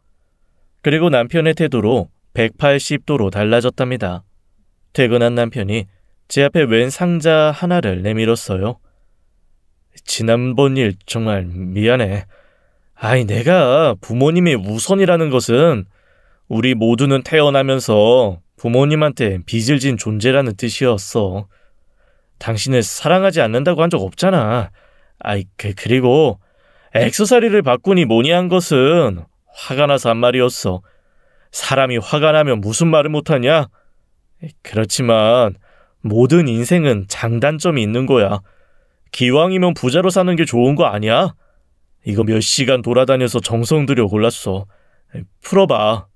그리고 남편의 태도로 180도로 달라졌답니다. 퇴근한 남편이 제 앞에 웬 상자 하나를 내밀었어요. 지난번 일 정말 미안해. 내가 부모님이 우선이라는 것은 우리 모두는 태어나면서 부모님한테 빚을 진 존재라는 뜻이었어. 당신을 사랑하지 않는다고 한 적 없잖아. 그리고 액세서리를 바꾸니 뭐니 한 것은 화가 나서 한 말이었어. 사람이 화가 나면 무슨 말을 못하냐? 그렇지만 모든 인생은 장단점이 있는 거야. 기왕이면 부자로 사는 게 좋은 거 아니야? 이거 몇 시간 돌아다녀서 정성 들여 골랐어. 풀어봐.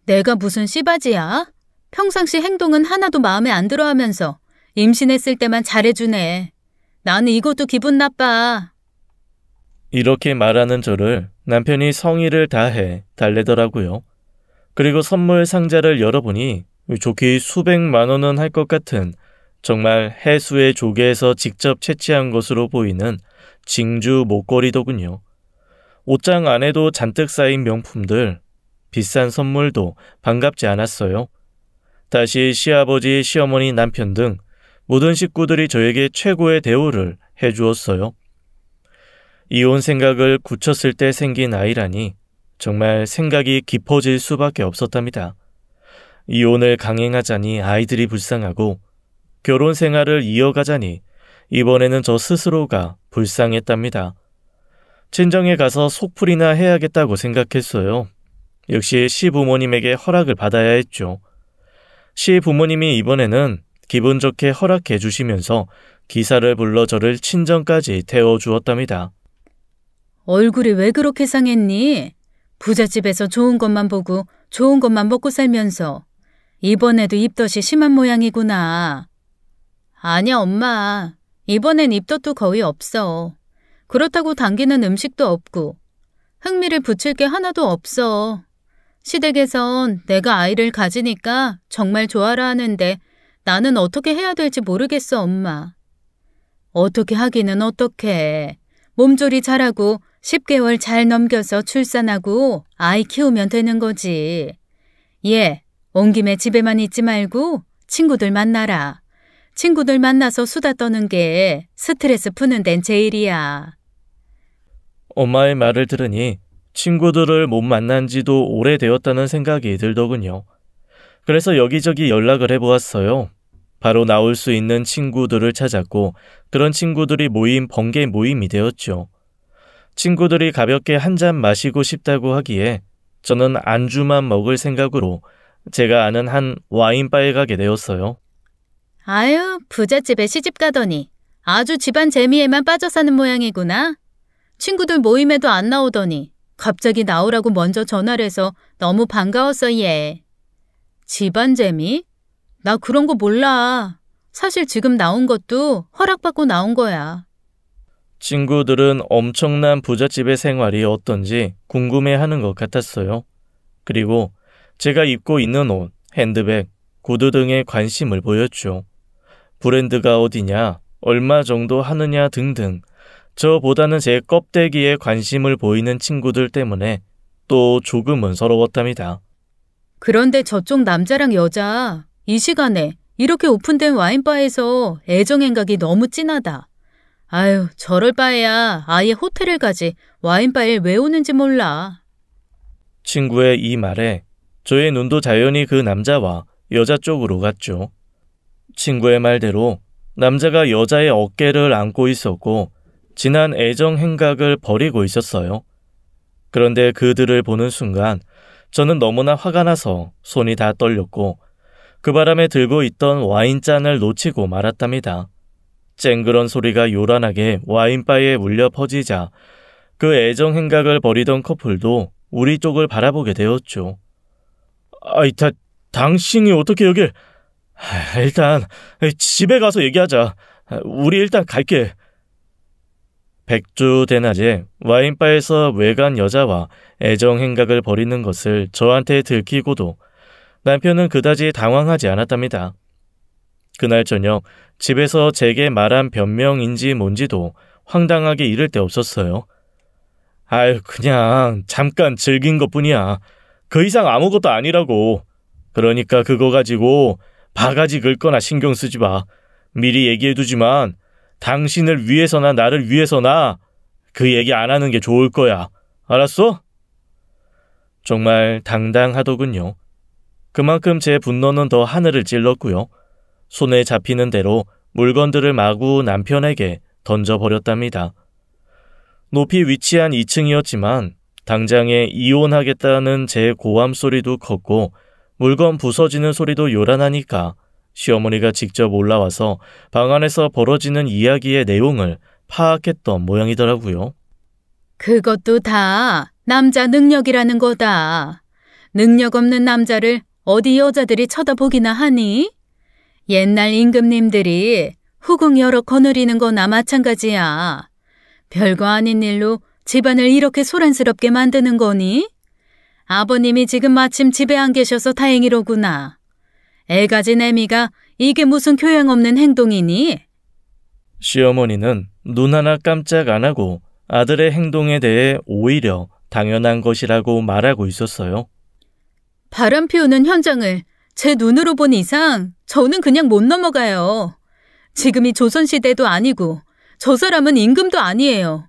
내가 무슨 씨바지야? 평상시 행동은 하나도 마음에 안 들어 하면서 임신했을 때만 잘해주네. 나는 이것도 기분 나빠. 이렇게 말하는 저를 남편이 성의를 다해 달래더라고요. 그리고 선물 상자를 열어보니 좋게 수백만 원은 할 것 같은 정말 해수의 조개에서 직접 채취한 것으로 보이는 징주 목걸이더군요. 옷장 안에도 잔뜩 쌓인 명품들, 비싼 선물도 반갑지 않았어요. 다시 시아버지, 시어머니, 남편 등 모든 식구들이 저에게 최고의 대우를 해주었어요. 이혼 생각을 굳혔을 때 생긴 아이라니 정말 생각이 깊어질 수밖에 없었답니다. 이혼을 강행하자니 아이들이 불쌍하고 결혼 생활을 이어가자니 이번에는 저 스스로가 불쌍했답니다. 친정에 가서 속풀이나 해야겠다고 생각했어요. 역시 시부모님에게 허락을 받아야 했죠. 시부모님이 이번에는 기분 좋게 허락해 주시면서 기사를 불러 저를 친정까지 태워주었답니다. 얼굴이 왜 그렇게 상했니? 부잣집에서 좋은 것만 보고 좋은 것만 먹고 살면서 이번에도 입덧이 심한 모양이구나. 아니야, 엄마. 이번엔 입덧도 거의 없어. 그렇다고 당기는 음식도 없고 흥미를 붙일 게 하나도 없어. 시댁에선 내가 아이를 가지니까 정말 좋아라 하는데 나는 어떻게 해야 될지 모르겠어, 엄마. 어떻게 하기는 어떡해. 몸조리 잘하고 10개월 잘 넘겨서 출산하고 아이 키우면 되는 거지. 온 김에 집에만 있지 말고 친구들 만나라. 친구들 만나서 수다 떠는 게 스트레스 푸는 데는 제일이야. 엄마의 말을 들으니 친구들을 못 만난 지도 오래되었다는 생각이 들더군요. 그래서 여기저기 연락을 해보았어요. 바로 나올 수 있는 친구들을 찾았고 그런 친구들이 모인 번개 모임이 되었죠. 친구들이 가볍게 한 잔 마시고 싶다고 하기에 저는 안주만 먹을 생각으로 제가 아는 한 와인바에 가게 되었어요. 아유, 부잣집에 시집 가더니 아주 집안 재미에만 빠져 사는 모양이구나. 친구들 모임에도 안 나오더니 갑자기 나오라고 먼저 전화를 해서 너무 반가웠어, 얘. 집안 재미? 나 그런 거 몰라. 사실 지금 나온 것도 허락받고 나온 거야. 친구들은 엄청난 부잣집의 생활이 어떤지 궁금해하는 것 같았어요. 그리고 제가 입고 있는 옷, 핸드백, 구두 등에 관심을 보였죠. 브랜드가 어디냐, 얼마 정도 하느냐 등등 저보다는 제 껍데기에 관심을 보이는 친구들 때문에 또 조금은 서러웠답니다. 그런데 저쪽 남자랑 여자 이 시간에 이렇게 오픈된 와인바에서 애정행각이 너무 진하다. 아유, 저럴 바에야 아예 호텔을 가지 와인바에 왜 오는지 몰라. 친구의 이 말에 저의 눈도 자연히 그 남자와 여자 쪽으로 갔죠. 친구의 말대로 남자가 여자의 어깨를 안고 있었고 진한 애정 행각을 벌이고 있었어요. 그런데 그들을 보는 순간 저는 너무나 화가 나서 손이 다 떨렸고 그 바람에 들고 있던 와인잔을 놓치고 말았답니다. 쨍그런 소리가 요란하게 와인바에 울려 퍼지자 그 애정 행각을 벌이던 커플도 우리 쪽을 바라보게 되었죠. 당신이 어떻게 여길... 일단 집에 가서 얘기하자. 우리 일단 갈게. 백주 대낮에 와인바에서 외간 여자와 애정 행각을 벌이는 것을 저한테 들키고도 남편은 그다지 당황하지 않았답니다. 그날 저녁 집에서 제게 말한 변명인지 뭔지도 황당하게 이를 데 없었어요. 아유, 그냥 잠깐 즐긴 것뿐이야. 그 이상 아무것도 아니라고. 그러니까 그거 가지고 바가지 긁거나 신경 쓰지 마. 미리 얘기해두지만 당신을 위해서나 나를 위해서나 그 얘기 안 하는 게 좋을 거야. 알았어? 정말 당당하더군요. 그만큼 제 분노는 더 하늘을 찔렀고요. 손에 잡히는 대로 물건들을 마구 남편에게 던져버렸답니다. 높이 위치한 2층이었지만 당장에 이혼하겠다는 제 고함 소리도 컸고 물건 부서지는 소리도 요란하니까 시어머니가 직접 올라와서 방 안에서 벌어지는 이야기의 내용을 파악했던 모양이더라고요. 그것도 다 남자 능력이라는 거다. 능력 없는 남자를 어디 여자들이 쳐다보기나 하니? 옛날 임금님들이 후궁 여러 거느리는 거나 마찬가지야. 별거 아닌 일로 집안을 이렇게 소란스럽게 만드는 거니? 아버님이 지금 마침 집에 안 계셔서 다행이로구나. 애 가진 애미가 이게 무슨 교양 없는 행동이니? 시어머니는 눈 하나 깜짝 안 하고 아들의 행동에 대해 오히려 당연한 것이라고 말하고 있었어요. 바람 피우는 현장을 제 눈으로 본 이상 저는 그냥 못 넘어가요. 지금이 조선시대도 아니고 저 사람은 임금도 아니에요.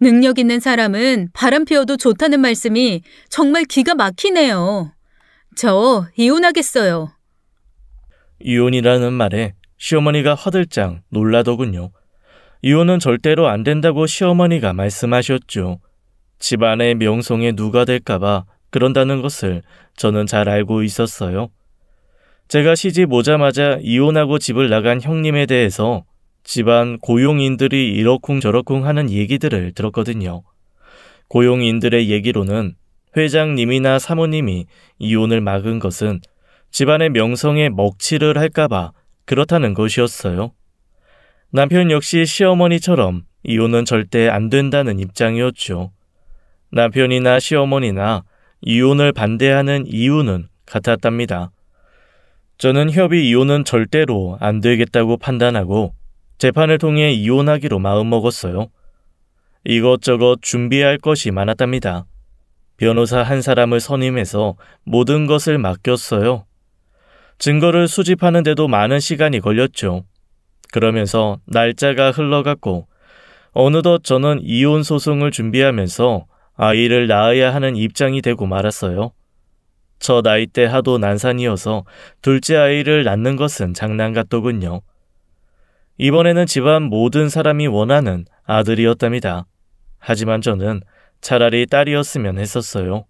능력 있는 사람은 바람 피워도 좋다는 말씀이 정말 기가 막히네요. 저 이혼하겠어요. 이혼이라는 말에 시어머니가 화들짝 놀라더군요. 이혼은 절대로 안 된다고 시어머니가 말씀하셨죠. 집안의 명성에 누가 될까봐 그런다는 것을 저는 잘 알고 있었어요. 제가 시집 오자마자 이혼하고 집을 나간 형님에 대해서 집안 고용인들이 이러쿵저러쿵 하는 얘기들을 들었거든요. 고용인들의 얘기로는 회장님이나 사모님이 이혼을 막은 것은 집안의 명성에 먹칠을 할까봐 그렇다는 것이었어요. 남편 역시 시어머니처럼 이혼은 절대 안 된다는 입장이었죠. 남편이나 시어머니나 이혼을 반대하는 이유는 같았답니다. 저는 협의 이혼은 절대로 안 되겠다고 판단하고 재판을 통해 이혼하기로 마음먹었어요. 이것저것 준비할 것이 많았답니다. 변호사 한 사람을 선임해서 모든 것을 맡겼어요. 증거를 수집하는 데도 많은 시간이 걸렸죠. 그러면서 날짜가 흘러갔고 어느덧 저는 이혼 소송을 준비하면서 아이를 낳아야 하는 입장이 되고 말았어요. 첫 아이 때 하도 난산이어서 둘째 아이를 낳는 것은 장난 같더군요. 이번에는 집안 모든 사람이 원하는 아들이었답니다. 하지만 저는 차라리 딸이었으면 했었어요.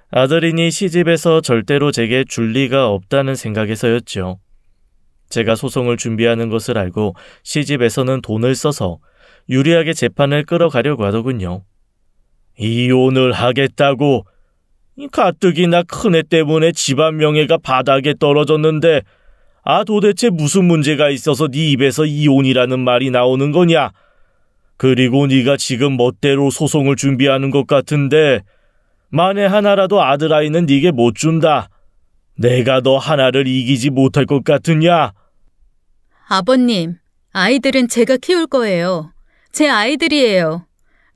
아들이니 시집에서 절대로 제게 줄 리가 없다는 생각에서였죠. 제가 소송을 준비하는 것을 알고 시집에서는 돈을 써서 유리하게 재판을 끌어가려고 하더군요. 이혼을 하겠다고? 가뜩이나 큰애 때문에 집안 명예가 바닥에 떨어졌는데 도대체 무슨 문제가 있어서 네 입에서 이혼이라는 말이 나오는 거냐? 그리고 네가 지금 멋대로 소송을 준비하는 것 같은데 만에 하나라도 아들아이는 네게 못 준다. 내가 너 하나를 이기지 못할 것 같으냐? 아버님, 아이들은 제가 키울 거예요. 제 아이들이에요.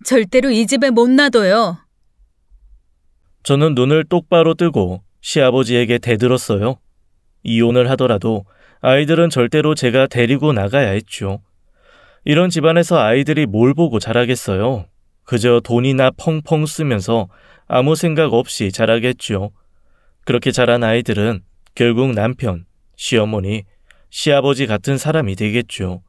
절대로 이 집에 못 놔둬요. 저는 눈을 똑바로 뜨고 시아버지에게 대들었어요. 이혼을 하더라도 아이들은 절대로 제가 데리고 나가야 했죠. 이런 집안에서 아이들이 뭘 보고 자라겠어요. 그저 돈이나 펑펑 쓰면서 아무 생각 없이 자라겠죠. 그렇게 자란 아이들은 결국 남편, 시어머니, 시아버지 같은 사람이 되겠죠.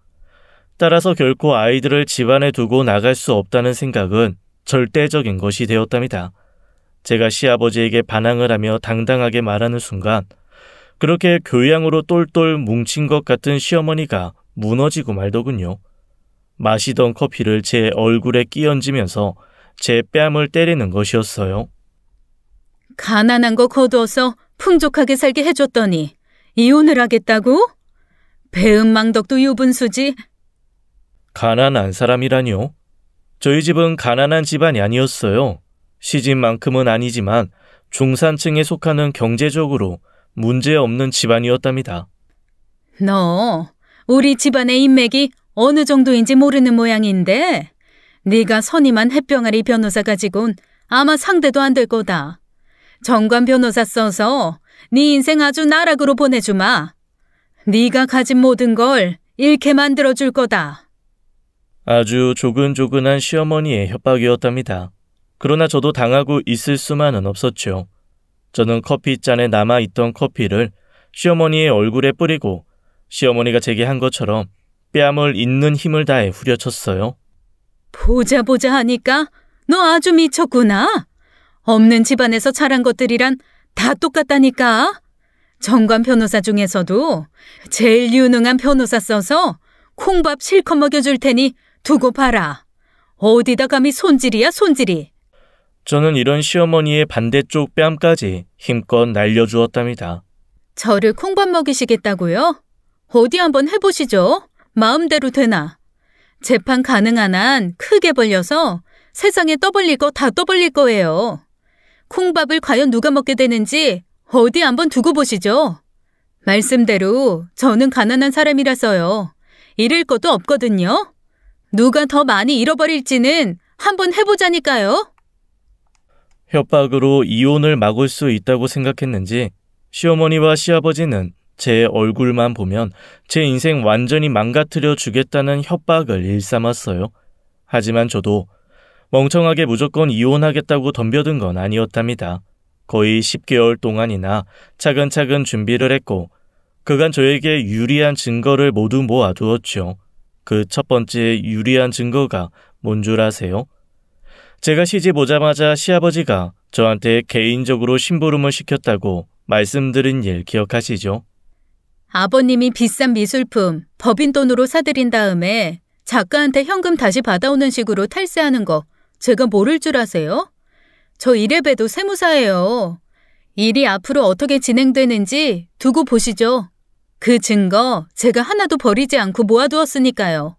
따라서 결코 아이들을 집안에 두고 나갈 수 없다는 생각은 절대적인 것이 되었답니다. 제가 시아버지에게 반항을 하며 당당하게 말하는 순간 그렇게 교양으로 똘똘 뭉친 것 같은 시어머니가 무너지고 말더군요. 마시던 커피를 제 얼굴에 끼얹으면서 제 뺨을 때리는 것이었어요. 가난한 거 거두어서 풍족하게 살게 해줬더니 이혼을 하겠다고? 배은망덕도 유분수지. 가난한 사람이라뇨? 저희 집은 가난한 집안이 아니었어요. 시집만큼은 아니지만 중산층에 속하는 경제적으로 문제없는 집안이었답니다. 너 우리 집안의 인맥이 어느 정도인지 모르는 모양인데 네가 선임한 햇병아리 변호사 가지곤 아마 상대도 안 될 거다. 정관 변호사 써서 네 인생 아주 나락으로 보내주마. 네가 가진 모든 걸 잃게 만들어줄 거다. 아주 조근조근한 시어머니의 협박이었답니다. 그러나 저도 당하고 있을 수만은 없었죠. 저는 커피잔에 남아있던 커피를 시어머니의 얼굴에 뿌리고 시어머니가 제게 한 것처럼 뺨을 있는 힘을 다해 후려쳤어요. 보자 하니까 너 아주 미쳤구나. 없는 집안에서 자란 것들이란 다 똑같다니까. 정관 변호사 중에서도 제일 유능한 변호사 써서 콩밥 실컷 먹여줄 테니 두고 봐라. 어디다 감히 손질이야 손질이. 저는 이런 시어머니의 반대쪽 뺨까지 힘껏 날려주었답니다. 저를 콩밥 먹이시겠다고요? 어디 한번 해보시죠. 마음대로 되나. 재판 가능한 한 크게 벌려서 세상에 떠벌릴 거 다 떠벌릴 거예요. 콩밥을 과연 누가 먹게 되는지 어디 한번 두고 보시죠. 말씀대로 저는 가난한 사람이라서요. 잃을 것도 없거든요. 누가 더 많이 잃어버릴지는 한번 해보자니까요. 협박으로 이혼을 막을 수 있다고 생각했는지 시어머니와 시아버지는 제 얼굴만 보면 제 인생 완전히 망가뜨려 주겠다는 협박을 일삼았어요. 하지만 저도 멍청하게 무조건 이혼하겠다고 덤벼든 건 아니었답니다. 거의 10개월 동안이나 차근차근 준비를 했고 그간 저에게 유리한 증거를 모두 모아두었죠. 그 첫 번째 유리한 증거가 뭔 줄 아세요? 제가 시집 오자마자 시아버지가 저한테 개인적으로 심부름을 시켰다고 말씀드린 일 기억하시죠? 아버님이 비싼 미술품 법인 돈으로 사들인 다음에 작가한테 현금 다시 받아오는 식으로 탈세하는 거 제가 모를 줄 아세요? 저 이래봬도 세무사예요. 일이 앞으로 어떻게 진행되는지 두고 보시죠. 그 증거 제가 하나도 버리지 않고 모아두었으니까요.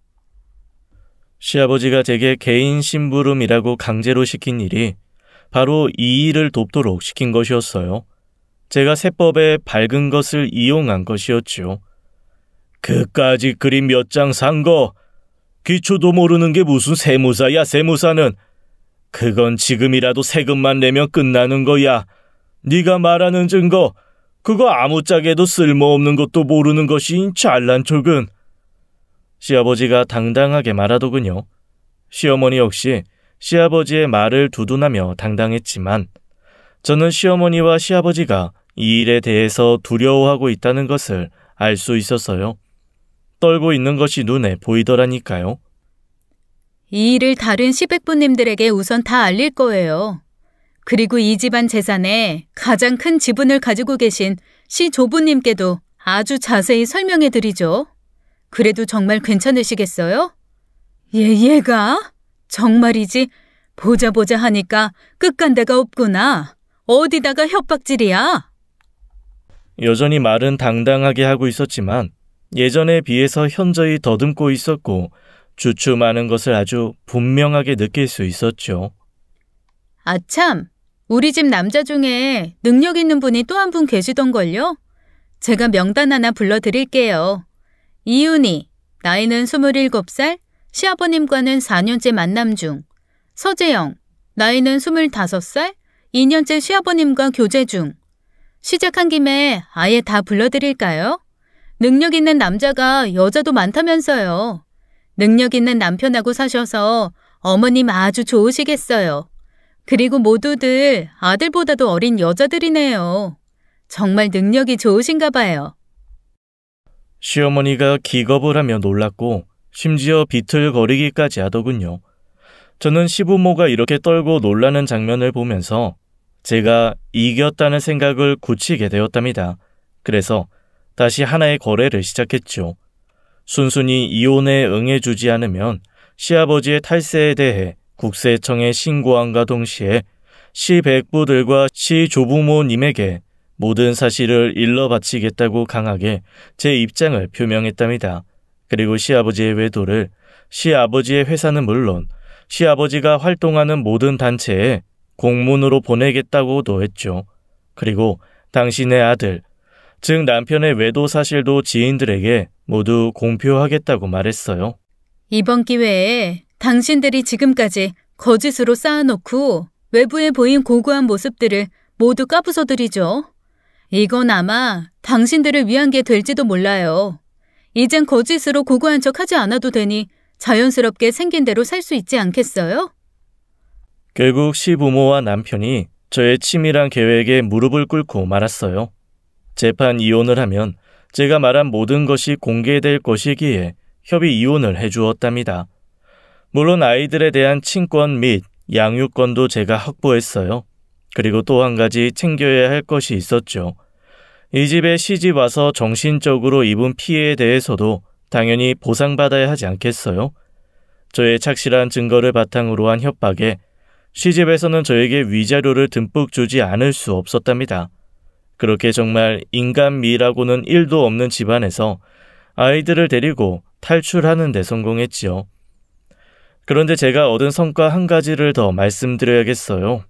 시아버지가 제게 개인 심부름이라고 강제로 시킨 일이 바로 이 일을 돕도록 시킨 것이었어요. 제가 세법에 밝은 것을 이용한 것이었죠. 그까짓 그림 몇 장 산 거 기초도 모르는 게 무슨 세무사야. 세무사는 그건 지금이라도 세금만 내면 끝나는 거야. 네가 말하는 증거 그거 아무짝에도 쓸모없는 것도 모르는 것이 잘난 척은. 시아버지가 당당하게 말하더군요. 시어머니 역시 시아버지의 말을 두둔하며 당당했지만 저는 시어머니와 시아버지가 이 일에 대해서 두려워하고 있다는 것을 알 수 있었어요. 떨고 있는 것이 눈에 보이더라니까요. 이 일을 다른 시백부님들에게 우선 다 알릴 거예요. 그리고 이 집안 재산에 가장 큰 지분을 가지고 계신 시조부님께도 아주 자세히 설명해 드리죠. 그래도 정말 괜찮으시겠어요? 얘가? 정말이지 보자 하니까 끝간데가 없구나. 어디다가 협박질이야? 여전히 말은 당당하게 하고 있었지만 예전에 비해서 현저히 더듬고 있었고 주춤하는 것을 아주 분명하게 느낄 수 있었죠. 아참, 우리 집 남자 중에 능력 있는 분이 또 한 분 계시던걸요? 제가 명단 하나 불러드릴게요. 이윤희, 나이는 27살, 시아버님과는 4년째 만남 중. 서재영, 나이는 25살, 2년째 시아버님과 교제 중. 시작한 김에 아예 다 불러드릴까요? 능력 있는 남자가 여자도 많다면서요. 능력 있는 남편하고 사셔서 어머님 아주 좋으시겠어요. 그리고 모두들 아들보다도 어린 여자들이네요. 정말 능력이 좋으신가 봐요. 시어머니가 기겁을 하며 놀랐고 심지어 비틀거리기까지 하더군요. 저는 시부모가 이렇게 떨고 놀라는 장면을 보면서 제가 이겼다는 생각을 굳히게 되었답니다. 그래서 다시 하나의 거래를 시작했죠. 순순히 이혼에 응해주지 않으면 시아버지의 탈세에 대해 국세청에 신고함과 동시에 시백부들과 시조부모님에게 모든 사실을 일러 바치겠다고 강하게 제 입장을 표명했답니다. 그리고 시아버지의 외도를 시아버지의 회사는 물론 시아버지가 활동하는 모든 단체에 공문으로 보내겠다고도 했죠. 그리고 당신의 아들, 즉 남편의 외도 사실도 지인들에게 모두 공표하겠다고 말했어요. 이번 기회에 당신들이 지금까지 거짓으로 쌓아놓고 외부에 보인 고고한 모습들을 모두 까부숴드리죠. 이건 아마 당신들을 위한 게 될지도 몰라요. 이젠 거짓으로 고고한 척 하지 않아도 되니 자연스럽게 생긴 대로 살 수 있지 않겠어요? 결국 시부모와 남편이 저의 치밀한 계획에 무릎을 꿇고 말았어요. 재판 이혼을 하면 제가 말한 모든 것이 공개될 것이기에 협의 이혼을 해주었답니다. 물론 아이들에 대한 친권 및 양육권도 제가 확보했어요. 그리고 또 한 가지 챙겨야 할 것이 있었죠. 이 집에 시집 와서 정신적으로 입은 피해에 대해서도 당연히 보상받아야 하지 않겠어요? 저의 착실한 증거를 바탕으로 한 협박에 시집에서는 저에게 위자료를 듬뿍 주지 않을 수 없었답니다. 그렇게 정말 인간미라고는 1도 없는 집안에서 아이들을 데리고 탈출하는 데 성공했지요. 그런데 제가 얻은 성과 한 가지를 더 말씀드려야겠어요.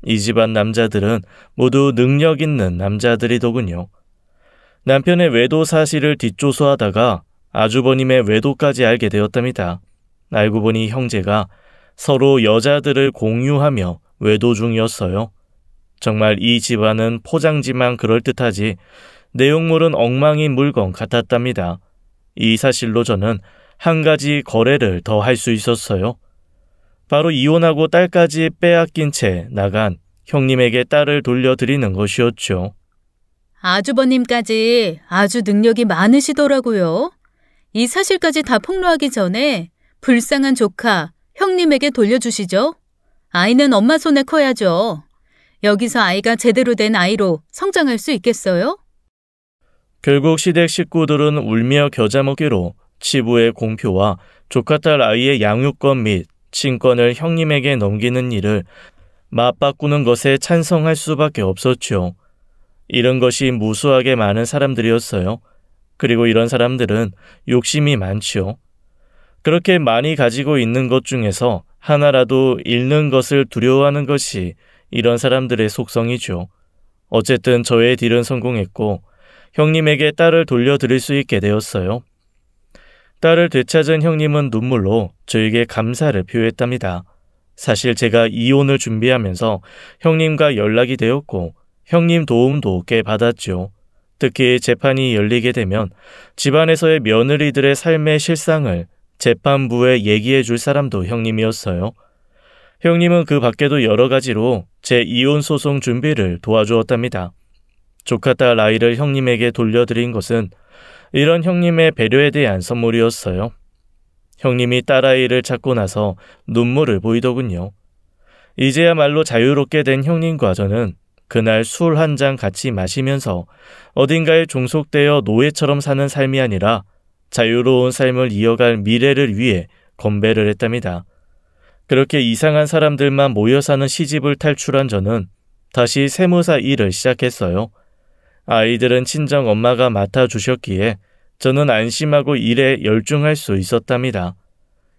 이 집안 남자들은 모두 능력 있는 남자들이더군요. 남편의 외도 사실을 뒷조사하다가 아주버님의 외도까지 알게 되었답니다. 알고 보니 형제가 서로 여자들을 공유하며 외도 중이었어요. 정말 이 집안은 포장지만 그럴듯하지 내용물은 엉망인 물건 같았답니다. 이 사실로 저는 한 가지 거래를 더 할 수 있었어요. 바로 이혼하고 딸까지 빼앗긴 채 나간 형님에게 딸을 돌려드리는 것이었죠. 아주버님까지 아주 능력이 많으시더라고요. 이 사실까지 다 폭로하기 전에 불쌍한 조카, 형님에게 돌려주시죠. 아이는 엄마 손에 커야죠. 여기서 아이가 제대로 된 아이로 성장할 수 있겠어요? 결국 시댁 식구들은 울며 겨자 먹기로 치부의 공표와 조카딸 아이의 양육권 및 친권을 형님에게 넘기는 일을 맞바꾸는 것에 찬성할 수밖에 없었죠. 이런 것이 무수하게 많은 사람들이었어요. 그리고 이런 사람들은 욕심이 많지요. 그렇게 많이 가지고 있는 것 중에서 하나라도 잃는 것을 두려워하는 것이 이런 사람들의 속성이죠. 어쨌든 저의 딜은 성공했고 형님에게 딸을 돌려드릴 수 있게 되었어요. 딸을 되찾은 형님은 눈물로 저에게 감사를 표했답니다. 사실 제가 이혼을 준비하면서 형님과 연락이 되었고 형님 도움도 꽤 받았죠. 특히 재판이 열리게 되면 집안에서의 며느리들의 삶의 실상을 재판부에 얘기해 줄 사람도 형님이었어요. 형님은 그 밖에도 여러 가지로 제 이혼 소송 준비를 도와주었답니다. 조카딸 아이를 형님에게 돌려드린 것은 이런 형님의 배려에 대한 선물이었어요. 형님이 딸아이를 찾고 나서 눈물을 보이더군요. 이제야말로 자유롭게 된 형님과 저는 그날 술 한 잔 같이 마시면서 어딘가에 종속되어 노예처럼 사는 삶이 아니라 자유로운 삶을 이어갈 미래를 위해 건배를 했답니다. 그렇게 이상한 사람들만 모여 사는 시집을 탈출한 저는 다시 세무사 일을 시작했어요. 아이들은 친정 엄마가 맡아주셨기에 저는 안심하고 일에 열중할 수 있었답니다.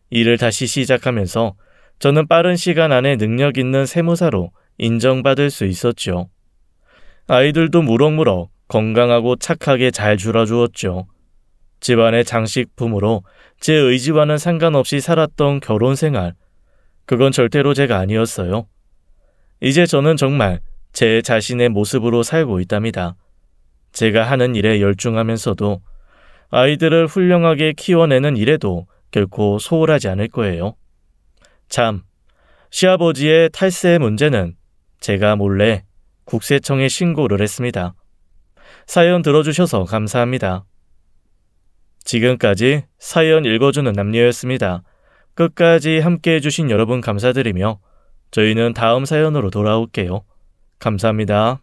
일을 다시 시작하면서 저는 빠른 시간 안에 능력 있는 세무사로 인정받을 수 있었죠. 아이들도 무럭무럭 건강하고 착하게 잘 자라주었죠. 집안의 장식품으로 제 의지와는 상관없이 살았던 결혼 생활, 그건 절대로 제가 아니었어요. 이제 저는 정말 제 자신의 모습으로 살고 있답니다. 제가 하는 일에 열중하면서도 아이들을 훌륭하게 키워내는 일에도 결코 소홀하지 않을 거예요. 참, 시아버지의 탈세 문제는 제가 몰래 국세청에 신고를 했습니다. 사연 들어주셔서 감사합니다. 지금까지 사연 읽어주는 남녀였습니다. 끝까지 함께해 주신 여러분 감사드리며 저희는 다음 사연으로 돌아올게요. 감사합니다.